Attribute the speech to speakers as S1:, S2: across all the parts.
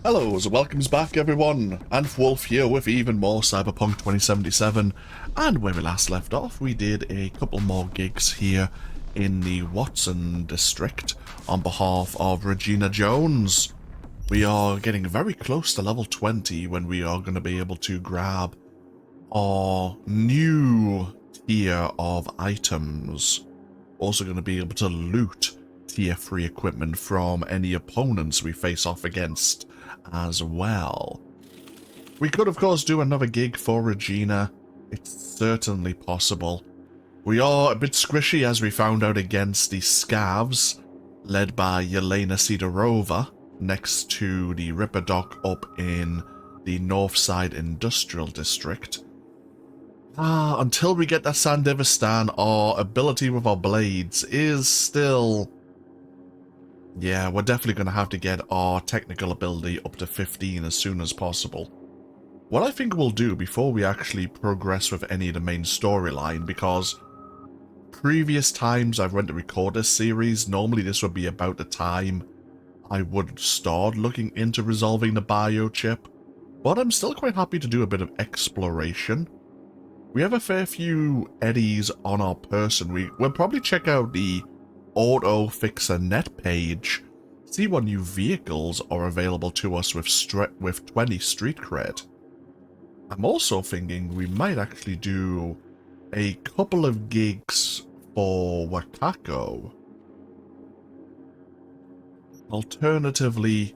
S1: Hello, and welcomes back everyone, and Wolf here with even more Cyberpunk 2077, and where we last left off we did a couple more gigs here in the Watson district on behalf of Regina Jones. We are getting very close to level 20 when we are going to be able to grab our new tier of items. Also going to be able to loot tier 3 equipment from any opponents we face off against as well. We could of course do another gig for Regina. It's certainly possible. We are a bit squishy as we found out against the Scavs, led by Yelena Sidorova, next to the Ripper Dock up in the Northside Industrial District. Until we get that Sandivistan, our ability with our blades is still... Yeah, we're definitely going to have to get our technical ability up to 15 as soon as possible. What I think we'll do before we actually progress with any of the main storyline, because previous times I've went to record this series, normally this would be about the time I would start looking into resolving the biochip, but I'm still quite happy to do a bit of exploration. We have a fair few eddies on our person. We'll probably check out the Auto Fixer net page, see what new vehicles are available to us with 20 street cred. I'm also thinking we might actually do a couple of gigs for Wakako. Alternatively,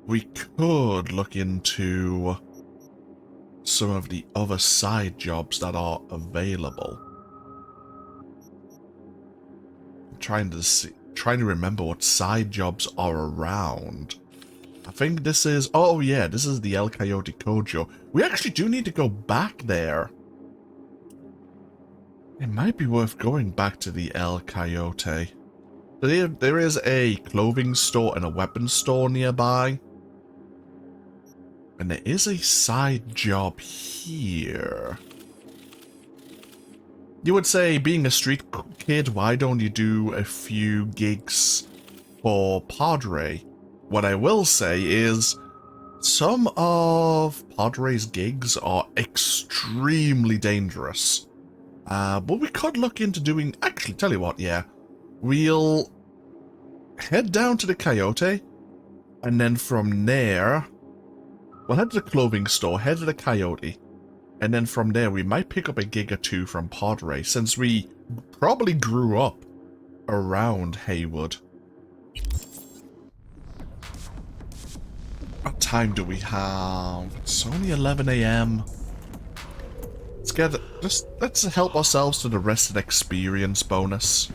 S1: we could look into some of the other side jobs that are available. Trying to remember what side jobs are around. I think this is... Oh yeah, this is the El Coyote Kojo. We actually do need to go back there. It might be worth going back to the El Coyote. There is a clothing store and a weapons store nearby. And there is a side job here. You would say, being a street kid, why don't you do a few gigs for Padre? What I will say is, some of Padre's gigs are extremely dangerous. But we could look into doing... Actually, tell you what, yeah. We'll head down to the Coyote, and then from there, we'll head to the clothing store, head to the Coyote, and then from there we might pick up a gig or two from Padre, since we probably grew up around Heywood. What time do we have? It's only 11 AM. Let's help ourselves to the rested experience bonus.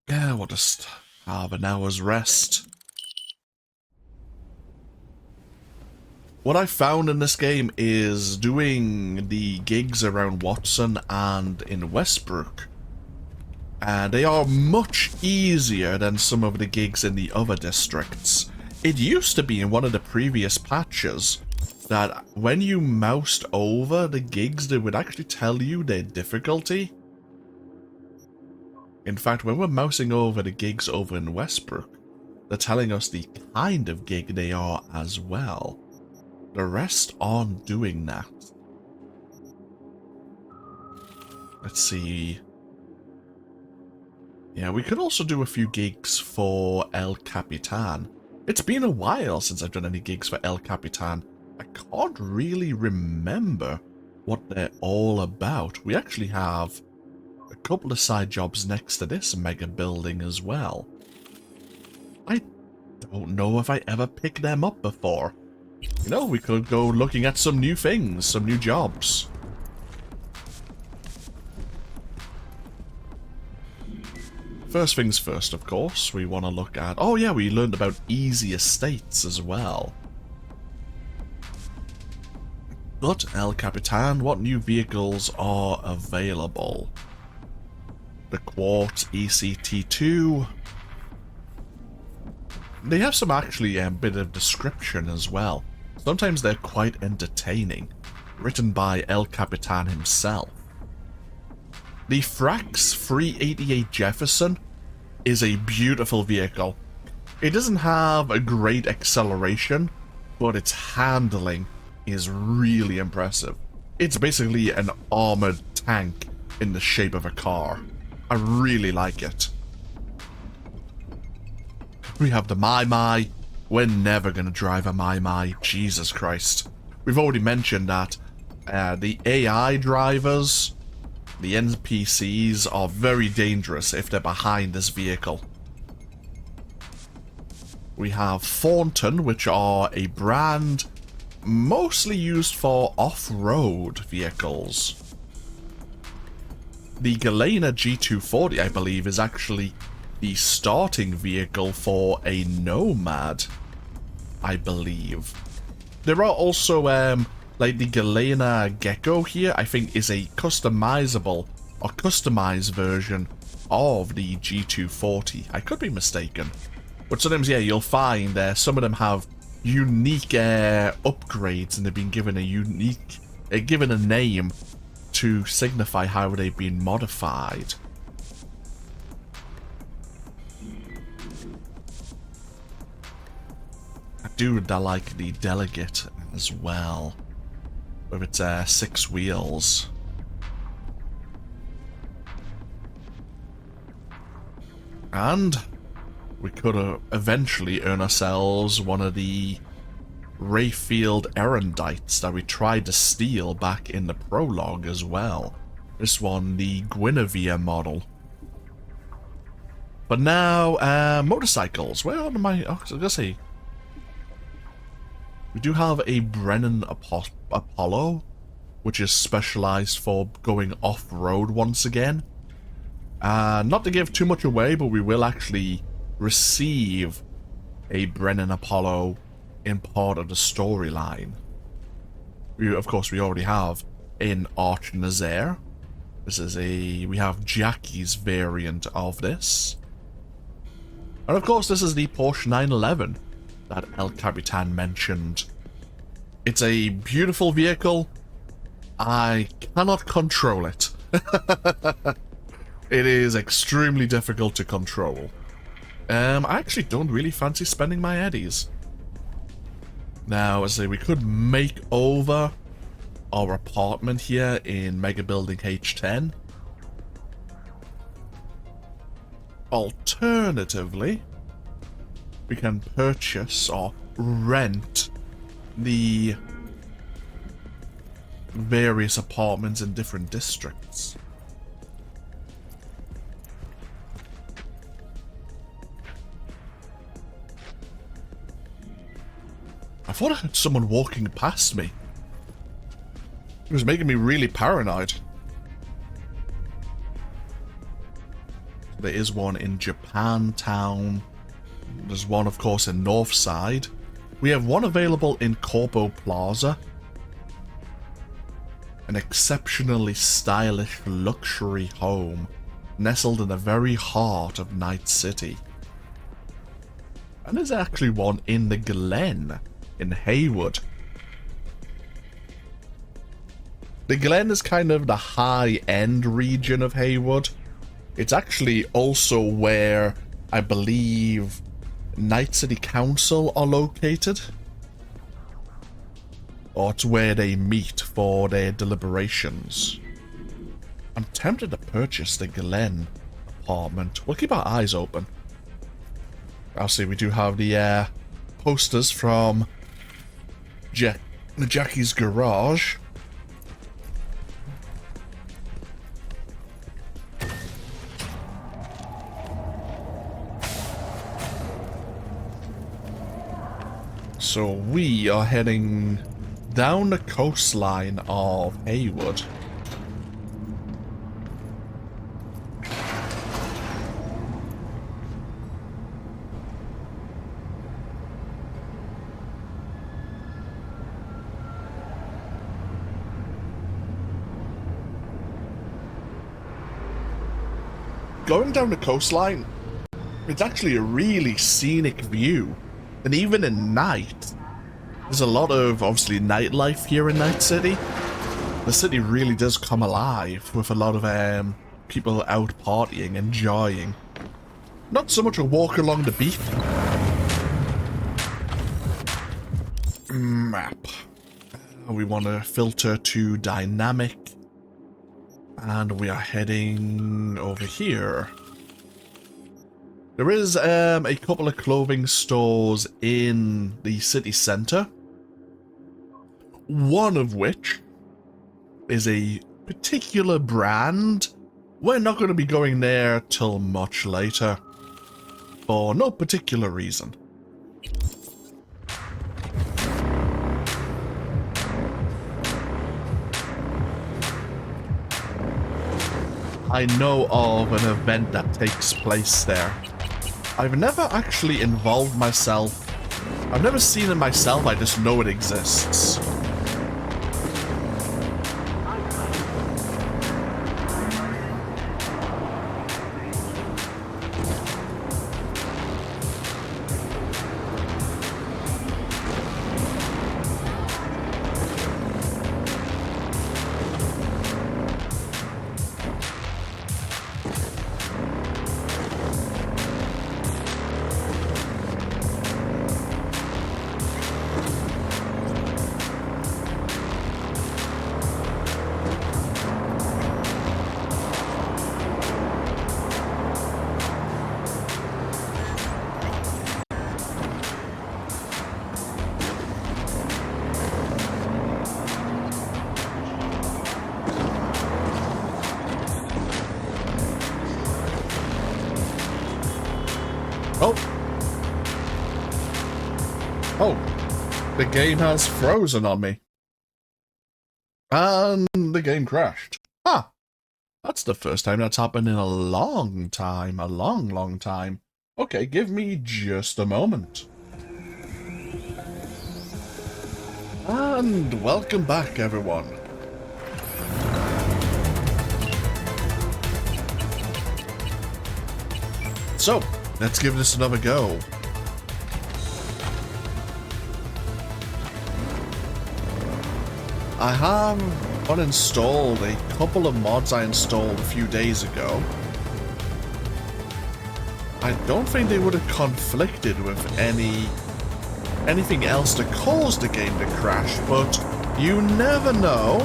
S1: Yeah, we'll just have an hour's rest. What I found in this game is doing the gigs around Watson and in Westbrook, and they are much easier than some of the gigs in the other districts. It used to be in one of the previous patches that when you moused over the gigs, they would actually tell you their difficulty. In fact, when we're mousing over the gigs over in Westbrook, they're telling us the kind of gig they are as well. The rest aren't doing that. Let's see. Yeah, we could also do a few gigs for El Capitan. It's been a while since I've done any gigs for El Capitan. I can't really remember what they're all about. We actually have a couple of side jobs next to this mega building as well. I don't know if I ever picked them up before. You know, we could go looking at some new things, some new jobs. First things first, of course, we want to look at... Oh yeah, we learned about easy estates as well. But, El Capitan, what new vehicles are available? The Quartz ECT2. They have some actually a bit of description as well. Sometimes they're quite entertaining, written by El Capitan himself. The Frax 388 Jefferson is a beautiful vehicle. It doesn't have a great acceleration, but its handling is really impressive. It's basically an armored tank in the shape of a car. I really like it. We have the My. We're never going to drive a My. Jesus Christ. We've already mentioned that the AI drivers, the NPCs, are very dangerous if they're behind this vehicle. We have Thornton, which are a brand mostly used for off-road vehicles. The Galena G240, I believe, is actually the starting vehicle for a Nomad, I believe. There are also, like the Galena Gecko here, I think is a customizable or customized version of the G240. I could be mistaken. But sometimes, yeah, you'll find some of them have unique upgrades, and they've been given given a name to signify how they've been modified. I like the Delegate as well, with its 6 wheels. And we could eventually earn ourselves one of the Rayfield Erendites that we tried to steal back in the prologue as well. This one, the Guinevere model. But now, motorcycles. Where are my... Oh, I was gonna say... We do have a Brennan Apollo, which is specialized for going off-road once again. Not to give too much away, but we will actually receive a Brennan Apollo in part of the storyline. Of course, we already have in Arch Nazaire. We have Jackie's variant of this. And of course, this is the Porsche 911 that El Capitan mentioned. It's a beautiful vehicle. I cannot control it. It is extremely difficult to control. I actually don't really fancy spending my eddies. Now, as I say, we could make over our apartment here in Mega Building H10. Alternatively, we can purchase or rent the various apartments in different districts. I thought I heard someone walking past me. It was making me really paranoid. There is one in Japantown. There's one, of course, in Northside. We have one available in Corpo Plaza. An exceptionally stylish luxury home nestled in the very heart of Night City. And there's actually one in the Glen in Heywood. The Glen is kind of the high-end region of Heywood. It's actually also where, I believe, Night City Council are located. Or it's where they meet for their deliberations. I'm tempted to purchase the Glen apartment. We'll keep our eyes open. I'll see, we do have the posters from Jackie's garage. So we are heading down the coastline of Heywood. Going down the coastline, it's actually a really scenic view. And even at night, there's a lot of, obviously, nightlife here in Night City. The city really does come alive with a lot of people out partying, enjoying. Not so much a walk along the beach. Map. We want to filter to dynamic. And we are heading over here. There is a couple of clothing stores in the city centre. One of which is a particular brand. We're not going to be going there till much later. For no particular reason. I know of an event that takes place there. I've never actually involved myself. I've never seen it myself, I just know it exists. Oh, the game has frozen on me. And the game crashed. Ah, that's the first time that's happened in a long time. A long, long time. Okay, give me just a moment. And welcome back, everyone. So, let's give this another go. I have uninstalled a couple of mods I installed a few days ago. I don't think they would have conflicted with anything else to cause the game to crash, but you never know.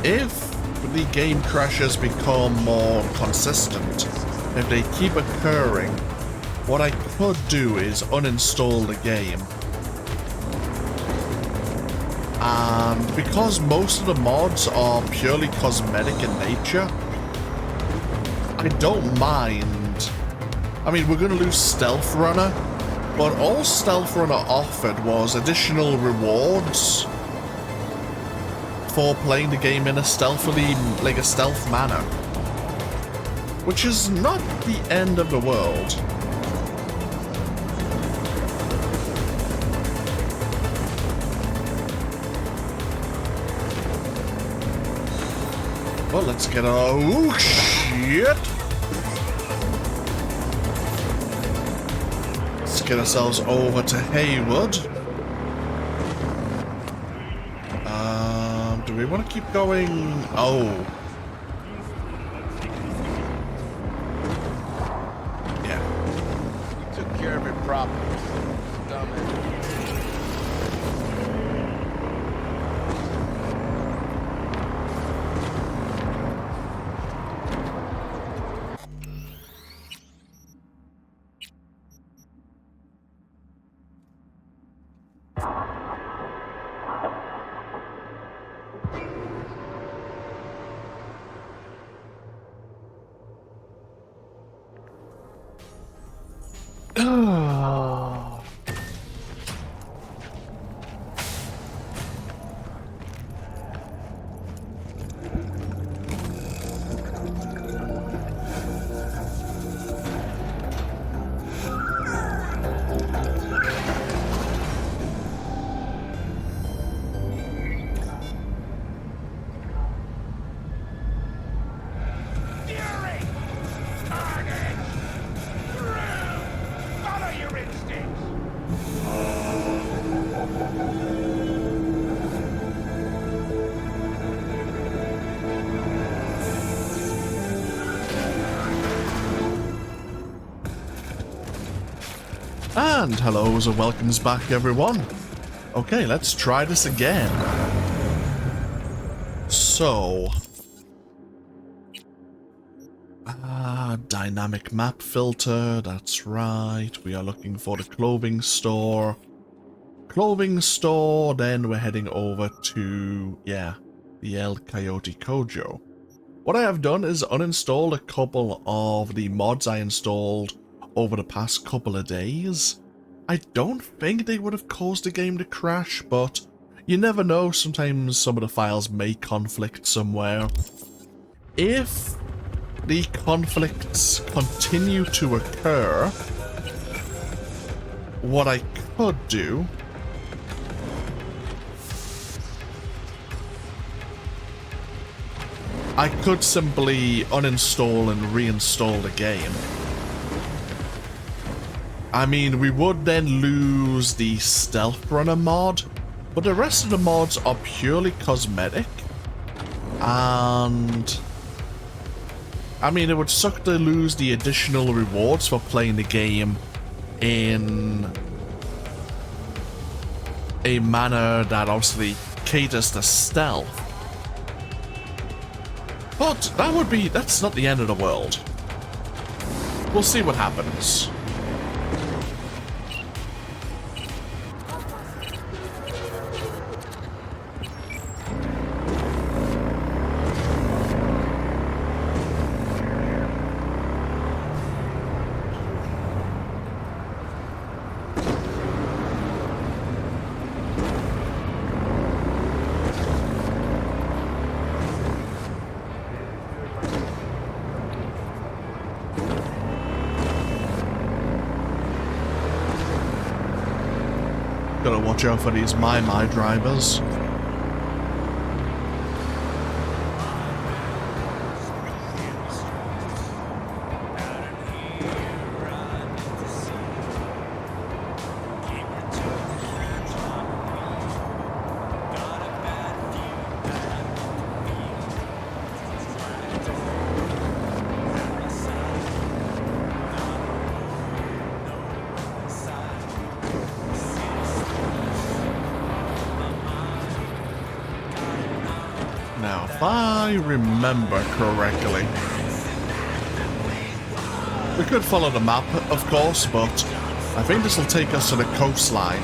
S1: If the game crashes become more consistent, if they keep occurring, what I could do is uninstall the game. And because most of the mods are purely cosmetic in nature, I don't mind. I mean, we're going to lose Stealth Runner, but all Stealth Runner offered was additional rewards for playing the game in a stealthily, like a stealth manner. Which is not the end of the world. Well, let's get a... Oh, shit! Let's get ourselves over to Heywood. Do we want to keep going? Oh. Yeah.
S2: You took care of your problems, dumbass.
S3: Follow your instinct.
S1: And hellos and welcomes back, everyone. Okay, let's try this again. So, dynamic map filter, that's right. We are looking for the clothing store. Clothing store, then we're heading over to, yeah, the El Coyote Kojo. What I have done is uninstalled a couple of the mods I installed over the past couple of days. I don't think they would have caused the game to crash, but you never know, sometimes some of the files may conflict somewhere. If the conflicts continue to occur, what I could do I could simply uninstall and reinstall the game. I mean, we would then lose the Stealth Runner mod, but the rest of the mods are purely cosmetic. And I mean, it would suck to lose the additional rewards for playing the game in a manner that obviously caters to stealth. But that's not the end of the world. We'll see what happens. Gotta watch out for these my drivers. Now, if I remember correctly, we could follow the map, of course, but I think this will take us to the coastline.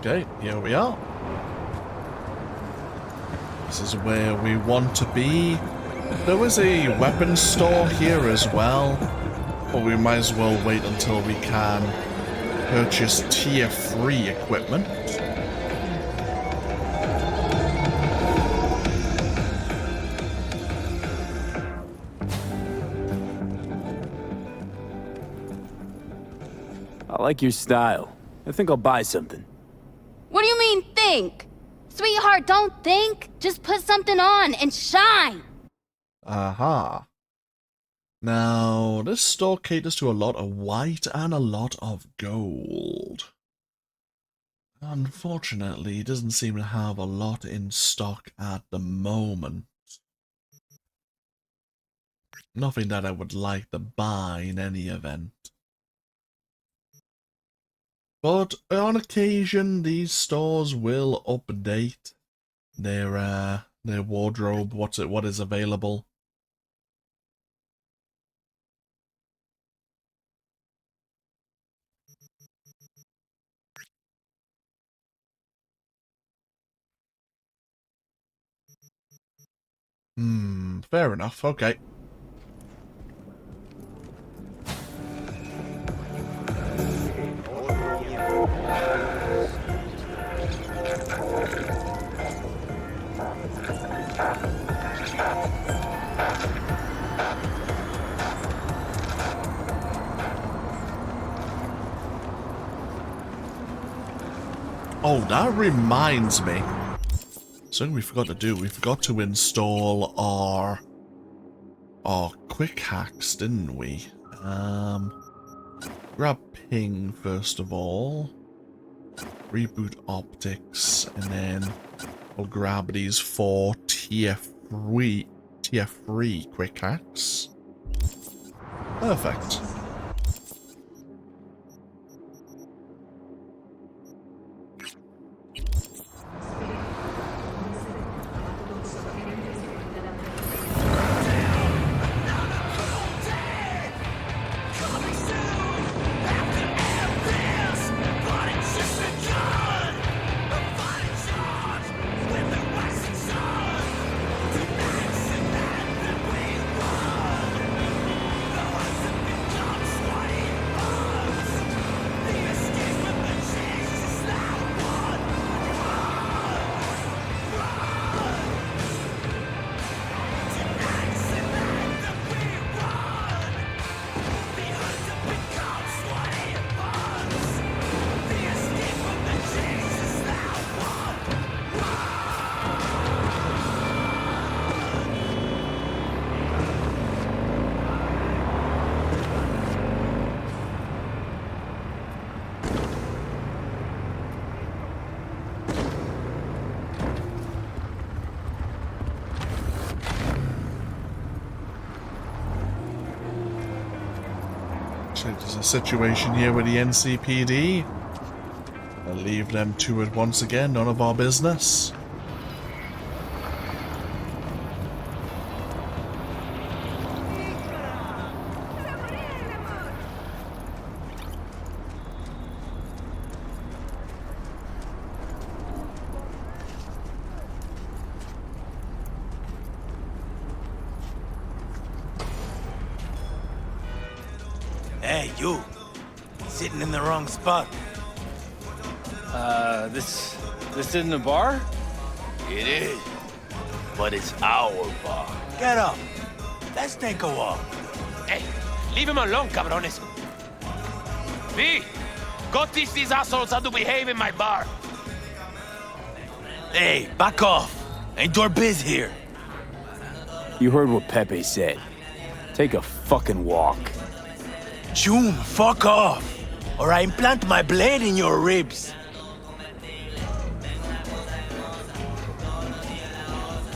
S1: Okay, here we are. This is where we want to be. There is a weapons store here as well, but we might as well wait until we can purchase tier 3 equipment.
S3: I like your style. I think I'll buy something.
S4: What do you mean, think? Sweetheart, don't think. Just put something on and shine.
S1: Aha. Now, this store caters to a lot of white and a lot of gold. Unfortunately, it doesn't seem to have a lot in stock at the moment. Nothing that I would like to buy in any event. But on occasion, these stores will update their wardrobe, what is available. Fair enough, okay. Oh, that reminds me. Something we forgot to do. We forgot to install our quick hacks, didn't we? Grab ping first of all. Reboot optics, and then we'll grab these 4 TF3 quick hacks. Perfect. There's a situation here with the NCPD. I'll leave them to it once again, none of our business.
S5: Hey, you! Sitting in the wrong spot.
S3: This isn't a bar?
S5: It is. But it's our bar. Get up. Let's take a walk.
S2: Hey, leave him alone, cabrones. V, go teach these assholes how to behave in my bar.
S5: Hey, back off. Ain't your biz here.
S3: You heard what Pepe said. Take a fucking walk.
S5: June, fuck off. Or I implant my blade in your ribs.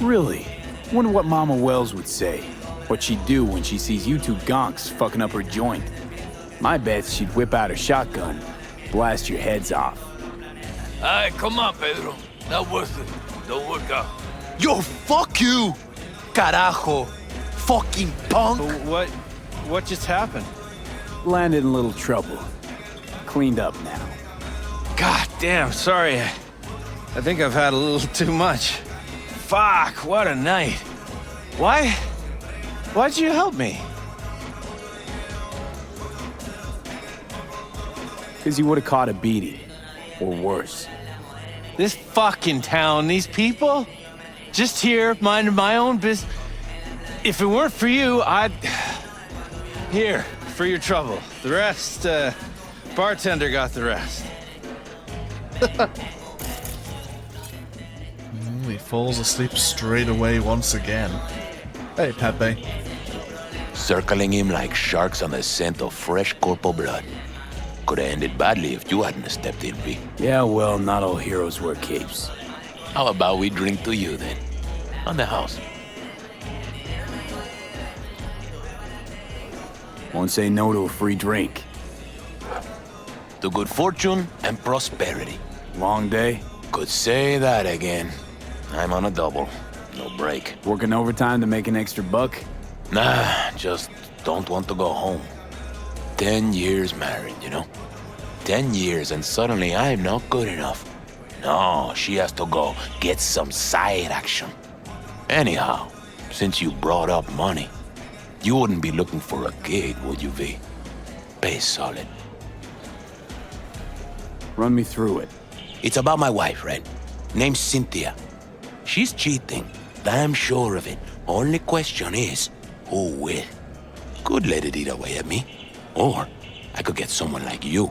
S3: Really? Wonder what Mama Wells would say. What she'd do when she sees you two gonks fucking up her joint. My bet she'd whip out her shotgun, blast your heads off.
S2: Hey, come on, Pedro. Not worth it. Don't work out.
S5: Yo, fuck you! Carajo. Fucking punk!
S3: What just happened? Landed in a little trouble. Cleaned up now.
S6: God damn, sorry. I think I've had a little too much. Fuck, what a night. Why'd you help me?
S3: Because you would have caught a beating. Or worse.
S6: This fucking town, these people? Just here, minding my own business. If it weren't for you, I'd... Here, for your trouble. The rest, bartender got the rest.
S1: He falls asleep straight away once again. Hey, Pepe.
S7: Circling him like sharks on the scent of fresh corporal blood. Could have ended badly if you hadn't stepped in, V.
S3: Yeah, well, not all heroes wear capes.
S7: How about we drink to you, then? On the house.
S3: Won't say no to a free drink.
S7: To good fortune and prosperity.
S3: Long day?
S7: Could say that again. I'm on a double. No break.
S3: Working overtime to make an extra buck?
S7: Nah, just don't want to go home. 10 years married, you know? 10 years and suddenly I'm not good enough. No, she has to go get some side action. Anyhow, since you brought up money, you wouldn't be looking for a gig, would you, V? Pay solid.
S3: Run me through it.
S7: It's about my wife, right? Name's Cynthia. She's cheating. Damn sure of it. Only question is, who with? Could let it eat away at me. Or I could get someone like you.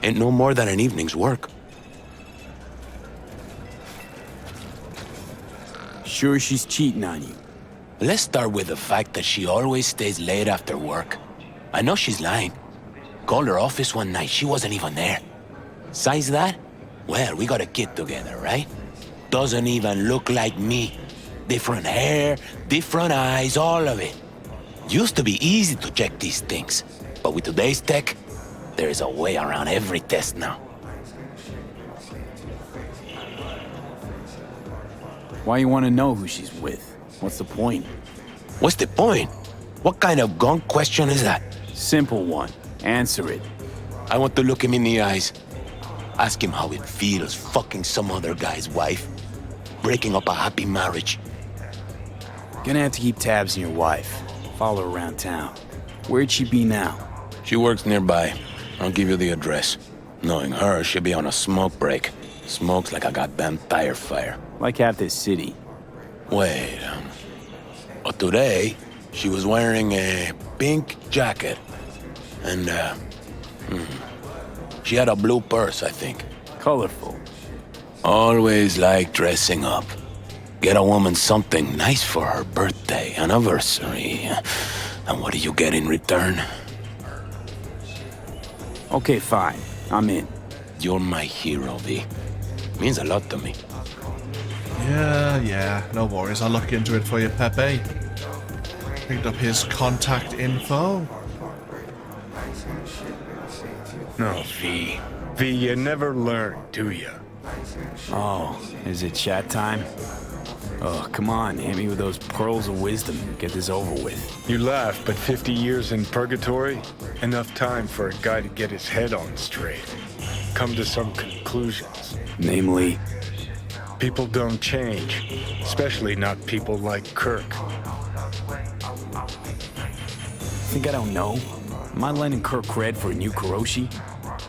S7: Ain't no more than an evening's work.
S3: Sure she's cheating on you?
S7: Let's start with the fact that she always stays late after work. I know she's lying. Called her office one night, she wasn't even there. Besides that, well, we got a kid together, right? Doesn't even look like me. Different hair, different eyes, all of it. Used to be easy to check these things, but with today's tech, there is a way around every test now.
S3: Why you want to know who she's with? What's the point?
S7: What's the point? What kind of gunk question is that?
S3: Simple one. Answer it.
S7: I want to look him in the eyes. Ask him how it feels fucking some other guy's wife. Breaking up a happy marriage.
S3: Gonna have to keep tabs on your wife. Follow her around town. Where'd she be now?
S7: She works nearby. I'll give you the address. Knowing her, she'll be on a smoke break. Smokes like a goddamn tire fire.
S3: Like half this city.
S7: Wait, but today, she was wearing a pink jacket. And, she had a blue purse, I think.
S3: Colorful.
S7: Always like dressing up. Get a woman something nice for her birthday, anniversary. And what do you get in return?
S3: Okay, fine. I'm in.
S7: You're my hero, V. Means a lot to me.
S1: Yeah, no worries. I'll look into it for you, Pepe. Picked up his contact info.
S8: No, V. V, you never learn, do you?
S3: Oh, is it chat time? Oh, come on, hit me with those pearls of wisdom. Get this over with.
S8: You laugh, but 50 years in purgatory? Enough time for a guy to get his head on straight. Come to some conclusions.
S3: Namely?
S8: People don't change. Especially not people like Kirk.
S3: Think I don't know? Am I lending Kirk cred for a new Kuroshi?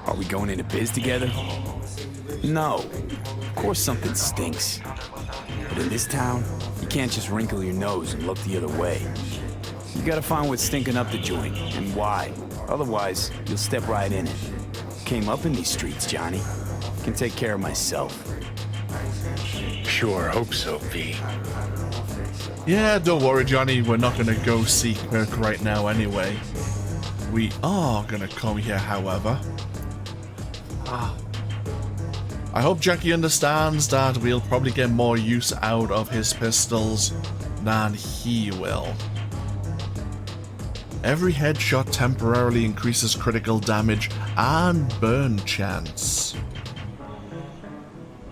S3: Are we going into biz together? No. Of course something stinks. But in this town, you can't just wrinkle your nose and look the other way. You gotta find what's stinking up the joint, and why. Otherwise, you'll step right in it. Came up in these streets, Johnny. Can take care of myself.
S8: Sure, hope so, V.
S1: Yeah, don't worry, Johnny. We're not gonna go see Kirk right now anyway. We are gonna come here, however. I hope Jackie understands that we'll probably get more use out of his pistols than he will. Every headshot temporarily increases critical damage and burn chance.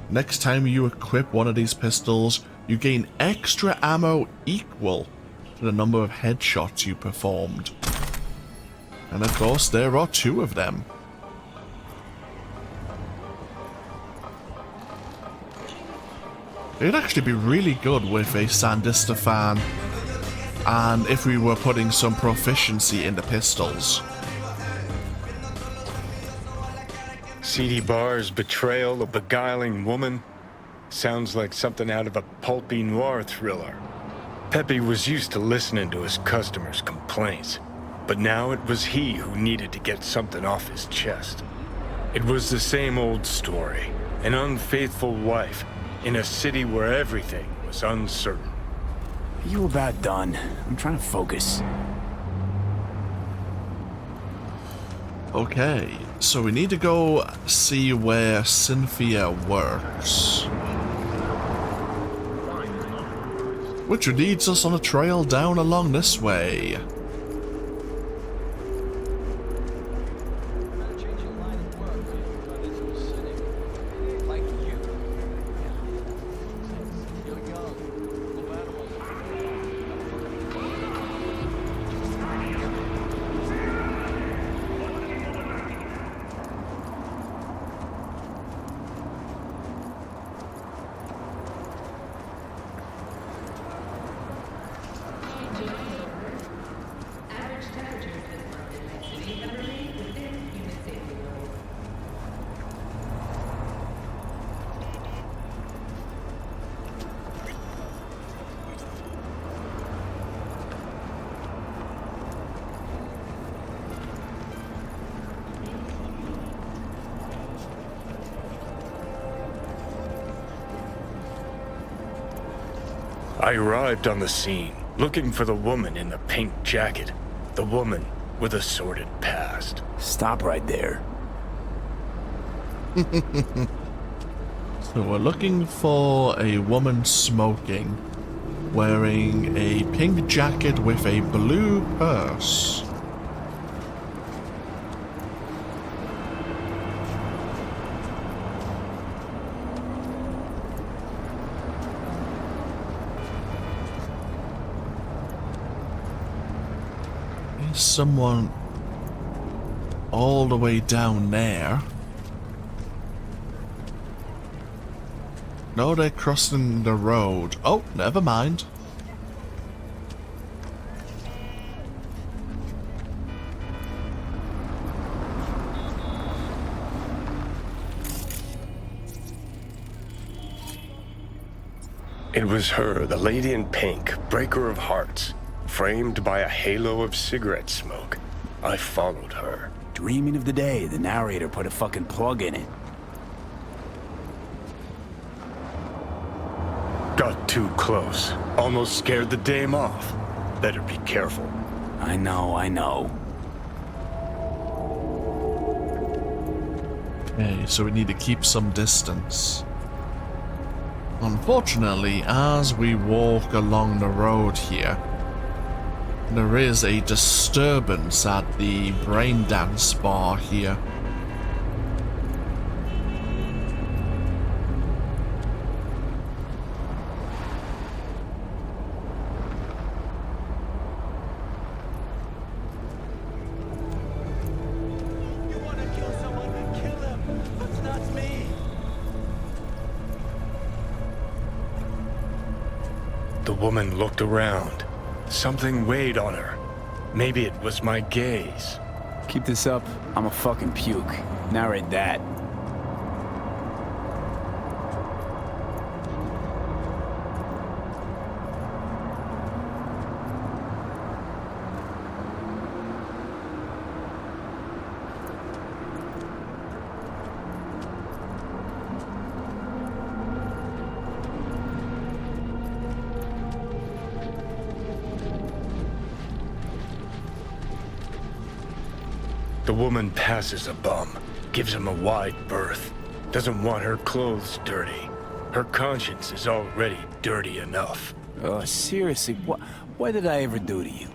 S1: Next time you equip one of these pistols, you gain extra ammo equal to the number of headshots you performed. And of course, there are 2 of them. It'd actually be really good with a Sandista fan, and if we were putting some proficiency in the pistols.
S8: Seedy Bar's betrayal of beguiling woman sounds like something out of a pulpy noir thriller. Pepe was used to listening to his customers' complaints, but now it was he who needed to get something off his chest. It was the same old story, an unfaithful wife in a city where everything was uncertain.
S3: Are you about done? I'm trying to focus.
S1: Okay, so we need to go see where Cynthia works. Which leads us on a trail down along this way.
S8: I arrived on the scene, looking for the woman in the pink jacket. The woman with a sordid past.
S3: Stop right there.
S1: So we're looking for a woman smoking, wearing a pink jacket with a blue purse. There's someone all the way down there. No, they're crossing the road. Oh, never mind.
S8: It was her, the lady in pink, breaker of hearts, framed by a halo of cigarette smoke. I followed her.
S3: Dreaming of the day the narrator put a fucking plug in it.
S8: Got too close. Almost scared the dame off. Better be careful.
S3: I know.
S1: Okay, so we need to keep some distance. Unfortunately, as we walk along the road here, there is a disturbance at the brain dance bar here.
S8: The woman looked around. Something weighed on her. Maybe it was my gaze.
S3: Keep this up, I'm a fucking puke. Narrate that.
S8: The woman passes a bum, gives him a wide berth. Doesn't want her clothes dirty. Her conscience is already dirty enough.
S3: Oh, seriously, what did I ever do to you?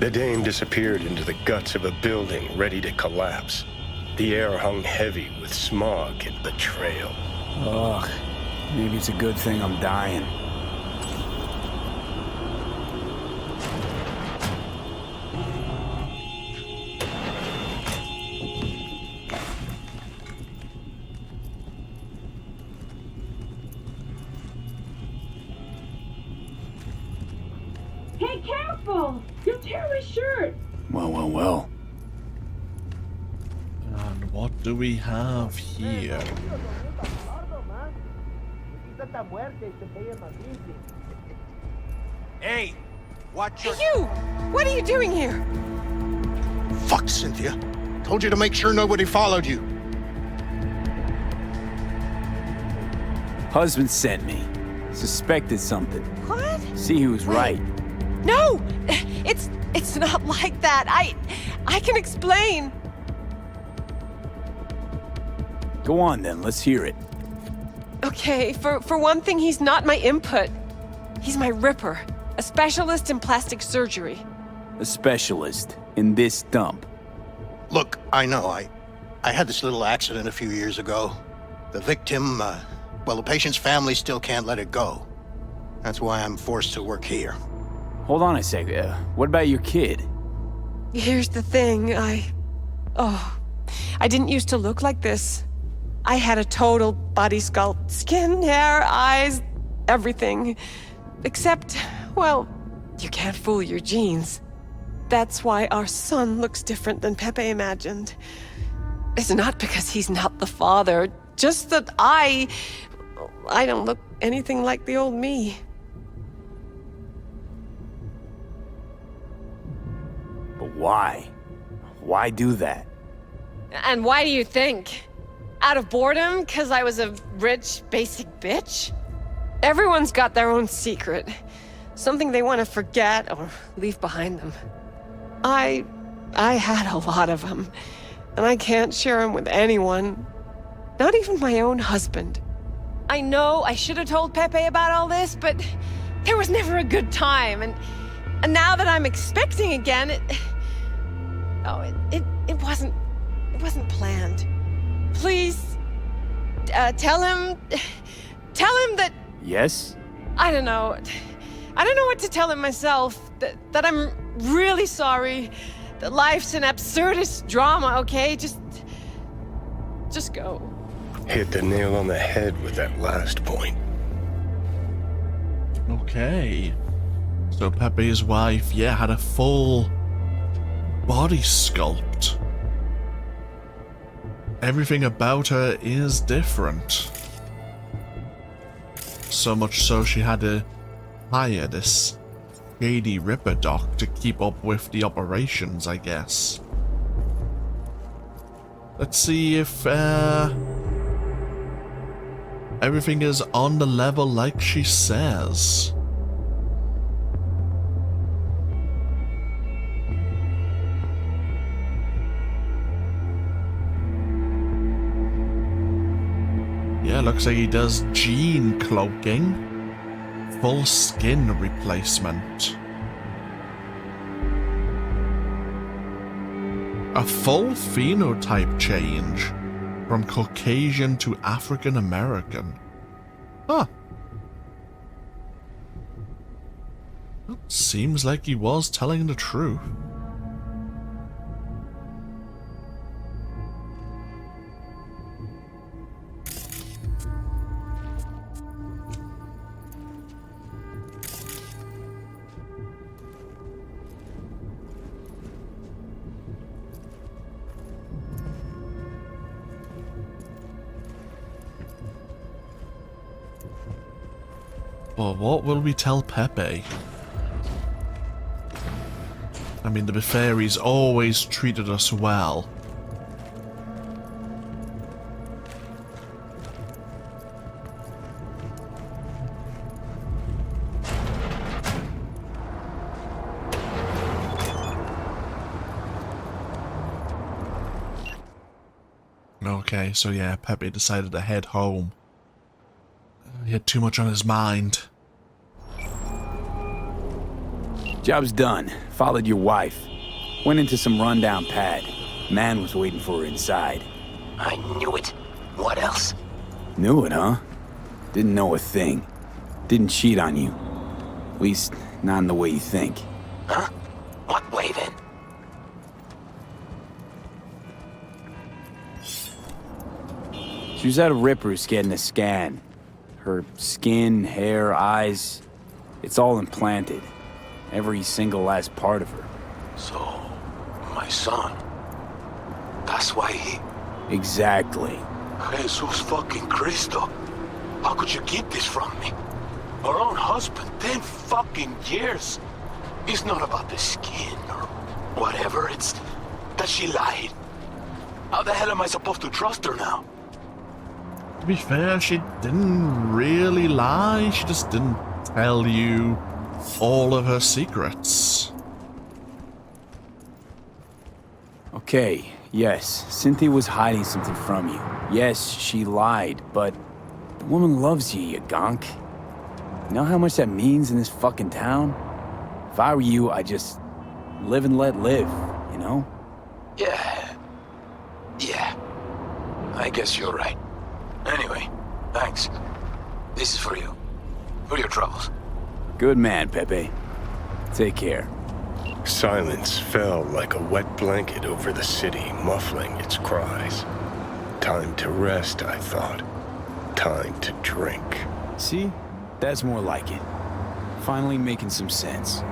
S8: The dame disappeared into the guts of a building ready to collapse. The air hung heavy with smog and betrayal.
S3: Ugh, maybe it's a good thing I'm dying.
S9: Hey, careful! You'll tear my shirt!
S3: Well.
S1: And what do we have here?
S5: Hey, watch your...
S10: You! What are you doing here?
S11: Fuck, Cynthia. Told you to make sure nobody followed you.
S3: Husband sent me. Suspected something.
S10: What?
S3: See, he was right.
S10: No! It's not like that. I can explain.
S3: Go on then, let's hear it.
S10: Okay, for one thing, he's not my input. He's my ripper. A specialist in plastic surgery.
S3: A specialist in this dump.
S11: Look, I know, I had this little accident a few years ago. The victim, well, the patient's family still can't let it go. That's why I'm forced to work here.
S3: Hold on a sec. What about your kid?
S10: Here's the thing, I didn't used to look like this. I had a total body sculpt. Skin, hair, eyes, everything. Except, well, you can't fool your genes. That's why our son looks different than Pepe imagined. It's not because he's not the father, just that I don't look anything like the old me.
S3: But why? Why do that?
S10: And why do you think? Out of boredom? Because I was a rich, basic bitch? Everyone's got their own secret. Something they want to forget or leave behind them. I had a lot of them. And I can't share them with anyone. Not even my own husband. I know I should have told Pepe about all this, but there was never a good time. And now that I'm expecting again, it wasn't planned. Please, tell him that...
S3: Yes?
S10: I don't know what to tell him myself. That I'm really sorry. That life's an absurdist drama, okay? Just go.
S8: Hit the nail on the head with that last point.
S1: Okay. So Pepe's wife, yeah, had a full body sculpt. Everything about her is different. So much so she had to hire this shady Ripper doc to keep up with the operations, I guess. Let's see if everything is on the level like she says. Yeah, looks like he does gene cloaking. Full skin replacement. A full phenotype change from Caucasian to African American. Huh. Seems like he was telling the truth. Well, what will we tell Pepe? I mean, to be fair, he's always treated us well. Okay, so yeah, Pepe decided to head home. He had too much on his mind.
S3: Job's done. Followed your wife. Went into some rundown pad. Man was waiting for her inside.
S7: I knew it. What else?
S3: Knew it, huh? Didn't know a thing. Didn't cheat on you. At least, not in the way you think.
S7: Huh? What way, then?
S3: She was at a Ripper's getting a scan. Her skin, hair, eyes, it's all implanted. Every single last part of her.
S7: So, my son. That's why he...
S3: Exactly.
S7: Jesus fucking Cristo. How could you keep this from me? Our own husband, 10 fucking years. It's not about the skin or whatever, it's that she lied. How the hell am I supposed to trust her now?
S1: To be fair, she didn't really lie. She just didn't tell you all of her secrets.
S3: Okay, yes, Cynthia was hiding something from you. Yes, she lied, but the woman loves you, you gonk. You know how much that means in this fucking town? If I were you, I'd just live and let live, you know?
S7: Yeah. I guess you're right. Anyway, thanks. This is for you. For your troubles.
S3: Good man, Pepe. Take care.
S8: Silence fell like a wet blanket over the city, muffling its cries. Time to rest, I thought. Time to drink.
S3: See? That's more like it. Finally making some sense.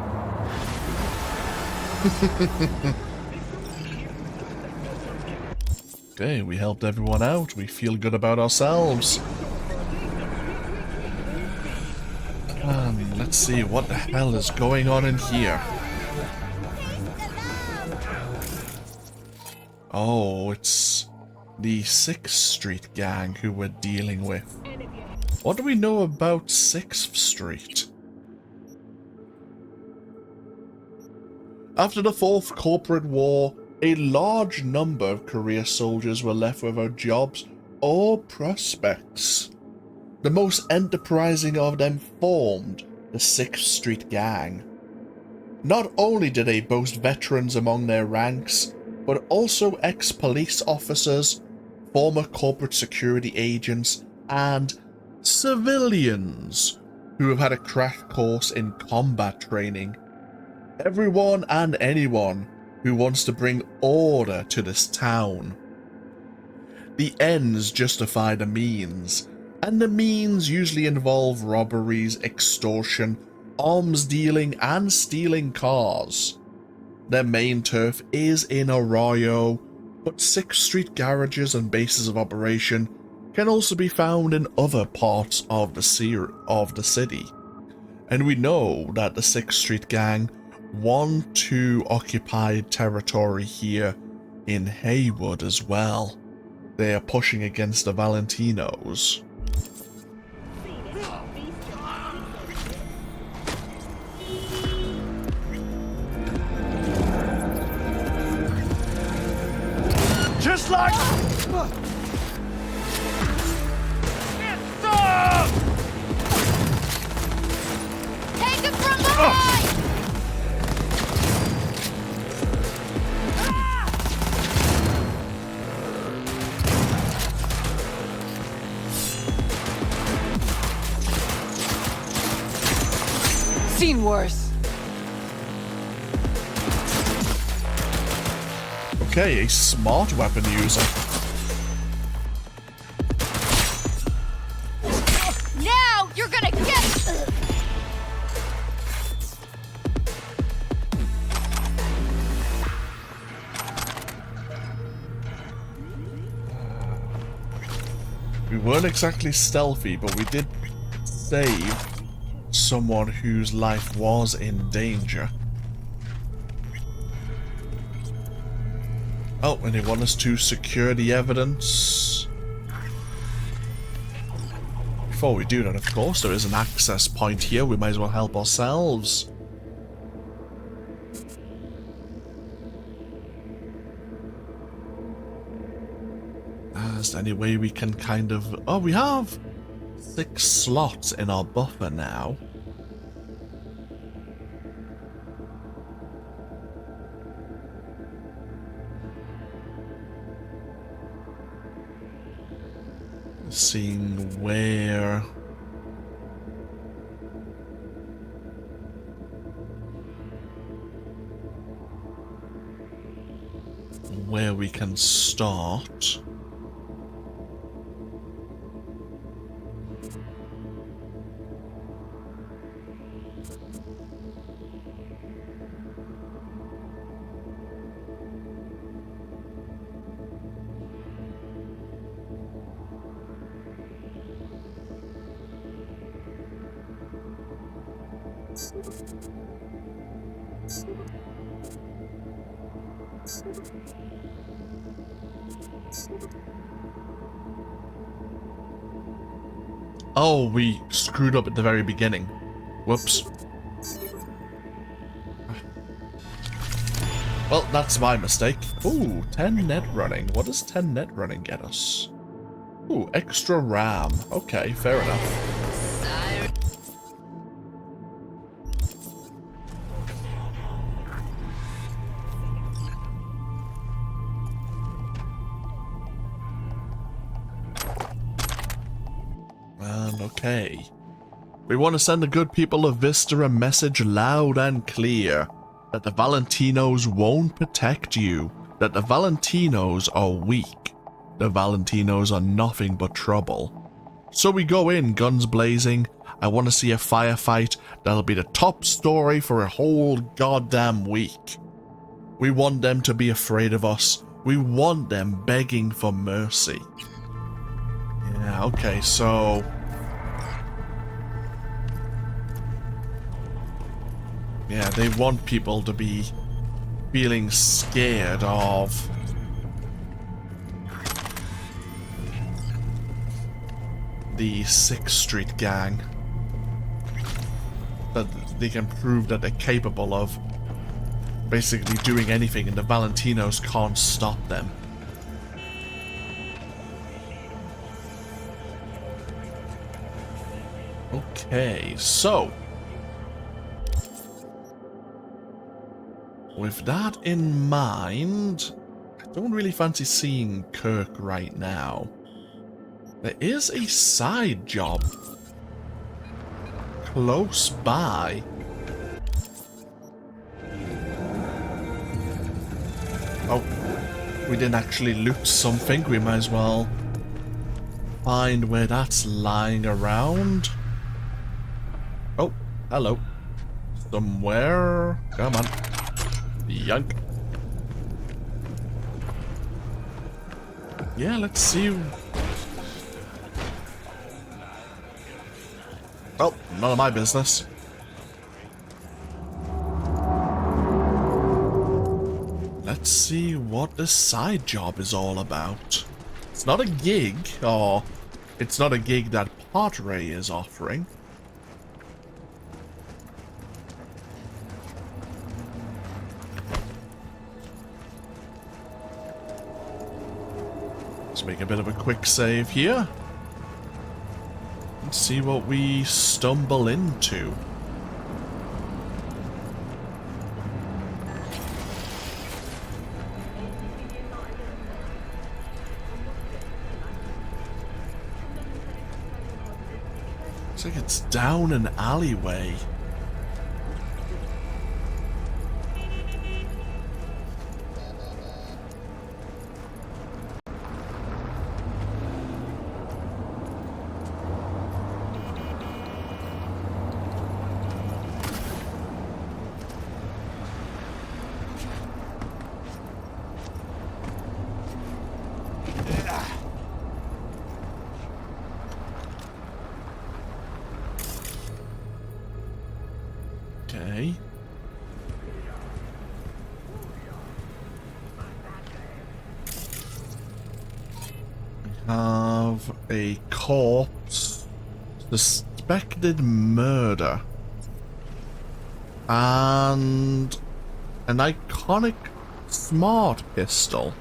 S1: Okay, we helped everyone out. We feel good about ourselves. Let's see, what the hell is going on in here? Oh, it's the 6th Street gang who we're dealing with. What do we know about 6th Street? After the 4th Corporate War, a large number of career soldiers were left without jobs or prospects. The most enterprising of them formed the 6th Street Gang. Not only did they boast veterans among their ranks, but also ex-police officers, former corporate security agents, and civilians who have had a crash course in combat training. Everyone and anyone who wants to bring order to this town. The ends justify the means, and the means usually involve robberies, extortion, arms dealing, and stealing cars. Their main turf is in Arroyo, but 6th Street garages and bases of operation can also be found in other parts of the city. And we know that the 6th Street gang want to occupy territory here in Heywood as well. They are pushing against the Valentinos.
S2: Just like...
S4: Take him from behind!
S10: Seen worse.
S1: Okay, a smart weapon user.
S4: Now you're gonna get...
S1: We weren't exactly stealthy, but we did save someone whose life was in danger. Oh, and they want us to secure the evidence. Before we do that, of course, there is an access point here. We might as well help ourselves. Is there any way we can kind of... Oh, we have 6 slots in our buffer now. Seeing where we can start. Oh, we screwed up at the very beginning. Whoops. Well, that's my mistake. Ooh, 10 net running. What does 10 net running get us? Ooh, extra RAM. Okay, fair enough. And okay. We want to send the good people of Vista a message loud and clear. That the Valentinos won't protect you. That the Valentinos are weak. The Valentinos are nothing but trouble. So we go in, guns blazing. I want to see a firefight. That'll be the top story for a whole goddamn week. We want them to be afraid of us. We want them begging for mercy. Yeah, okay, so... yeah, they want people to be feeling scared of... the 6th Street gang. That they can prove that they're capable of basically doing anything and the Valentinos can't stop them. Okay, so... with that in mind, I don't really fancy seeing Kirk right now. There is a side job close by. Oh, we didn't actually loot something. We might as well find where that's lying around. Oh, hello. Somewhere. Come on. Yunk. Yeah, let's see. Oh, none of my business. Let's see what this side job is all about. It's not a gig, or it's not a gig that Padre is offering. Let's make a bit of a quick save here. Let's see what we stumble into. Looks like it's down an alleyway. Okay. We have a corpse, suspected murder, and an iconic smart pistol.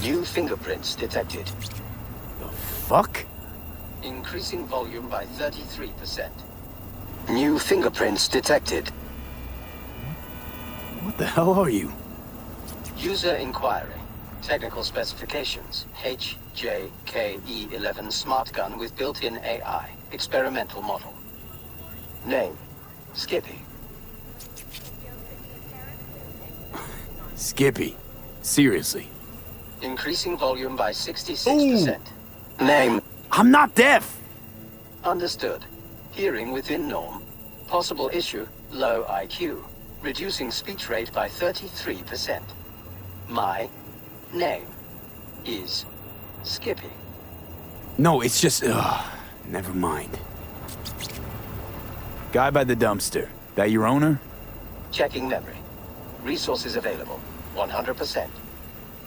S12: New fingerprints detected.
S3: The fuck?
S12: Increasing volume by 33%. New fingerprints detected.
S3: What the hell are you?
S12: User inquiry. Technical specifications. HJKE11 smart gun with built-in AI. Experimental model. Name. Skippy.
S3: Skippy. Seriously.
S12: Increasing volume by 66%. Name.
S3: I'm not deaf!
S12: Understood. Hearing within norm. Possible issue, low IQ. Reducing speech rate by 33%. My name is Skippy.
S3: No, it's just... never mind. Guy by the dumpster. That your owner?
S12: Checking memory. Resources available. 100%.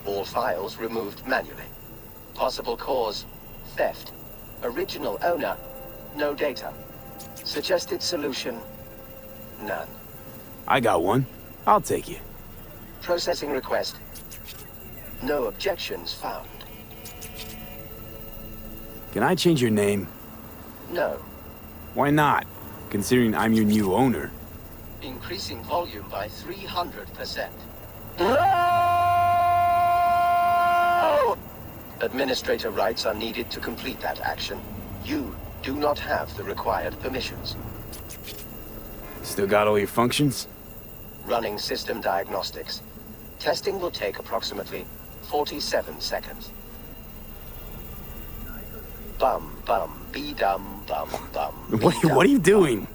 S12: All files removed manually. Possible cause, theft. Original owner, no data. Suggested solution, none.
S3: I got one. I'll take it.
S12: Processing request. No objections found.
S3: Can I change your name?
S12: No.
S3: Why not? Considering I'm your new owner.
S12: Increasing volume by 300%. Administrator rights are needed to complete that action. You do not have the required permissions.
S3: Still got all your functions?
S12: Running system diagnostics. Testing will take approximately 47 seconds. Bum bum be dum bum bum.
S3: What are you doing?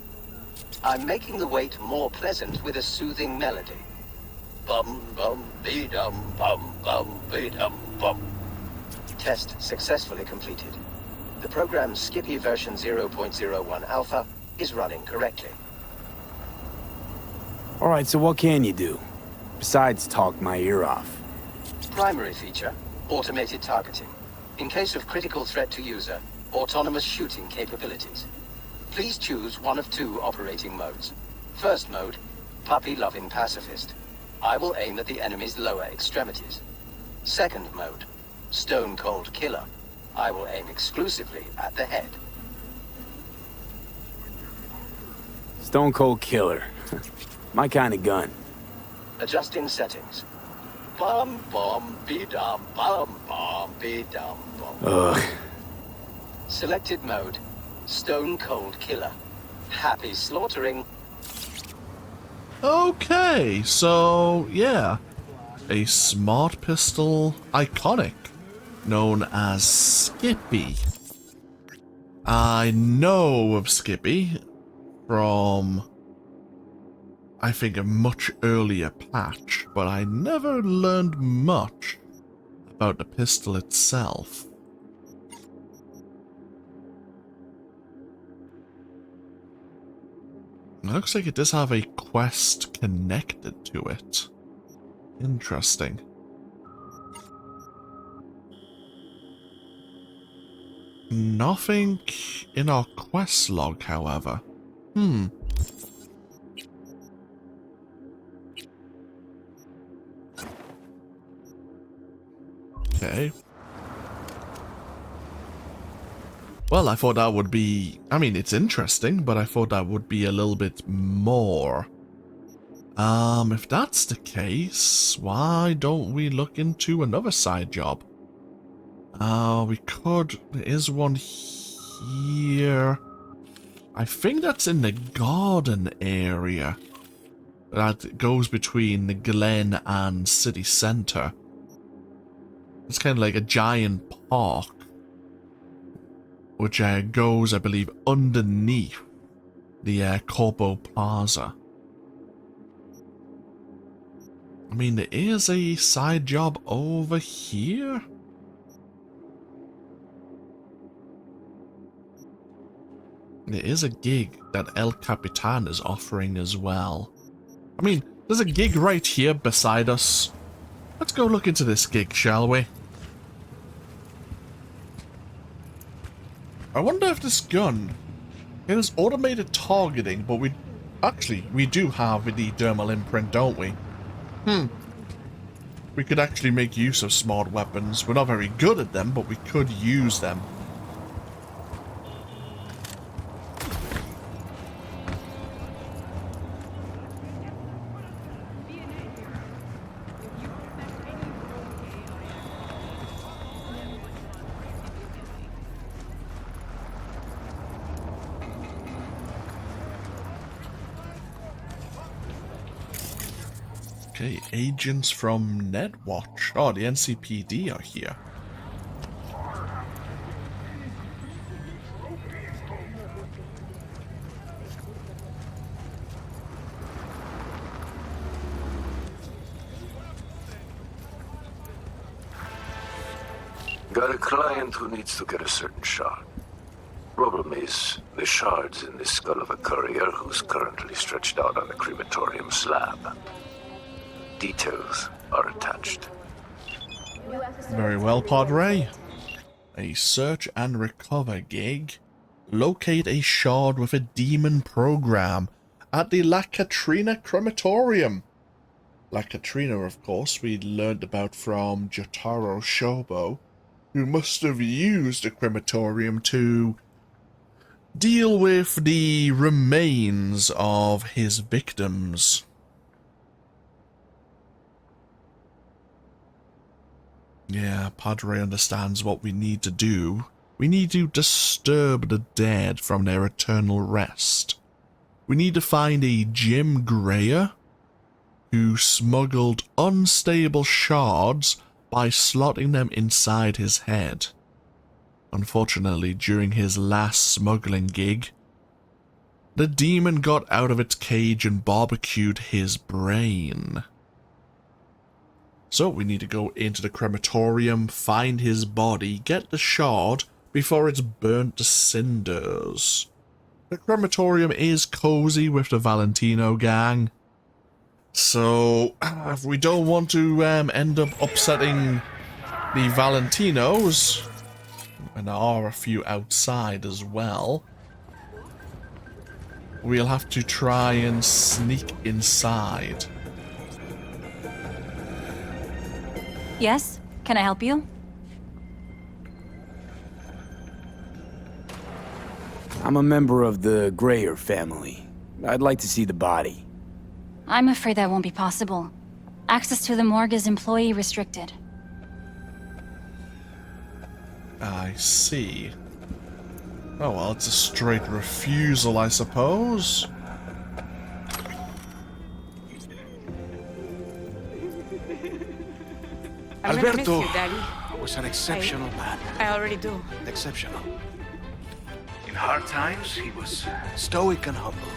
S12: I'm making the wait more pleasant with a soothing melody. Bum bum be dum bum bum be dum bum. Test successfully completed. The program's Skippy version 0.01 alpha is running correctly.
S3: Alright, so what can you do? Besides talk my ear off.
S12: Primary feature, automated targeting. In case of critical threat to user, autonomous shooting capabilities. Please choose one of two operating modes. First mode, puppy-loving pacifist. I will aim at the enemy's lower extremities. Second mode, stone-cold killer. I will aim exclusively at the head.
S3: Stone Cold Killer. My kind of gun.
S12: Adjusting settings. Bum bum be dum bum bum be dum bum.
S3: Ugh.
S12: Selected mode. Stone Cold Killer. Happy slaughtering.
S1: Okay, so yeah. A smart pistol iconic known as Skippy. I know of Skippy from, I think, a much earlier patch, but I never learned much about the pistol itself. It looks like it does have a quest connected to it. Interesting. Nothing in our quest log, however. Okay. Well, I thought that would be... I mean, it's interesting, but I thought that would be a little bit more. If that's the case, why don't we look into another side job? We could... There is one here. I think that's in the garden area. That goes between the Glen and city center. It's kind of like a giant park. Which goes, I believe, underneath the Corpo Plaza. I mean, there is a side job over here. There is a gig that El Capitan is offering as well. I mean, there's a gig right here beside us. Let's go look into this gig, shall we? I wonder if this gun, it has automated targeting, but we do have the dermal imprint, don't we? We could actually make use of smart weapons. We're not very good at them, but we could use them. Okay, agents from Netwatch. Oh, the NCPD are here.
S13: Got a client who needs to get a certain shard. Problem is, the shard's in the skull of a courier who's currently stretched out on a crematorium slab. Details are attached.
S1: Very well, Padre. A search and recover gig. Locate a shard with a demon program at the La Katrina crematorium. La Katrina, of course, we learned about from Jotaro Shobo, who must have used a crematorium to deal with the remains of his victims. Yeah, Padre understands what we need to do. We need to disturb the dead from their eternal rest. We need to find a Jim Greer who smuggled unstable shards by slotting them inside his head. Unfortunately, during his last smuggling gig, the demon got out of its cage and barbecued his brain. So we need to go into the crematorium, find his body, get the shard before it's burnt to cinders. The crematorium is cozy with the Valentino gang. So, if we don't want to end up upsetting the Valentinos, and there are a few outside as well, we'll have to try and sneak inside.
S14: Yes? Can I help you?
S3: I'm a member of the Greyer family. I'd like to see the body.
S14: I'm afraid that won't be possible. Access to the morgue is employee restricted.
S1: I see. Oh well, it's a straight refusal, I suppose.
S15: Alberto was an exceptional man.
S16: I already do.
S15: Exceptional. In hard times, he was stoic and humble.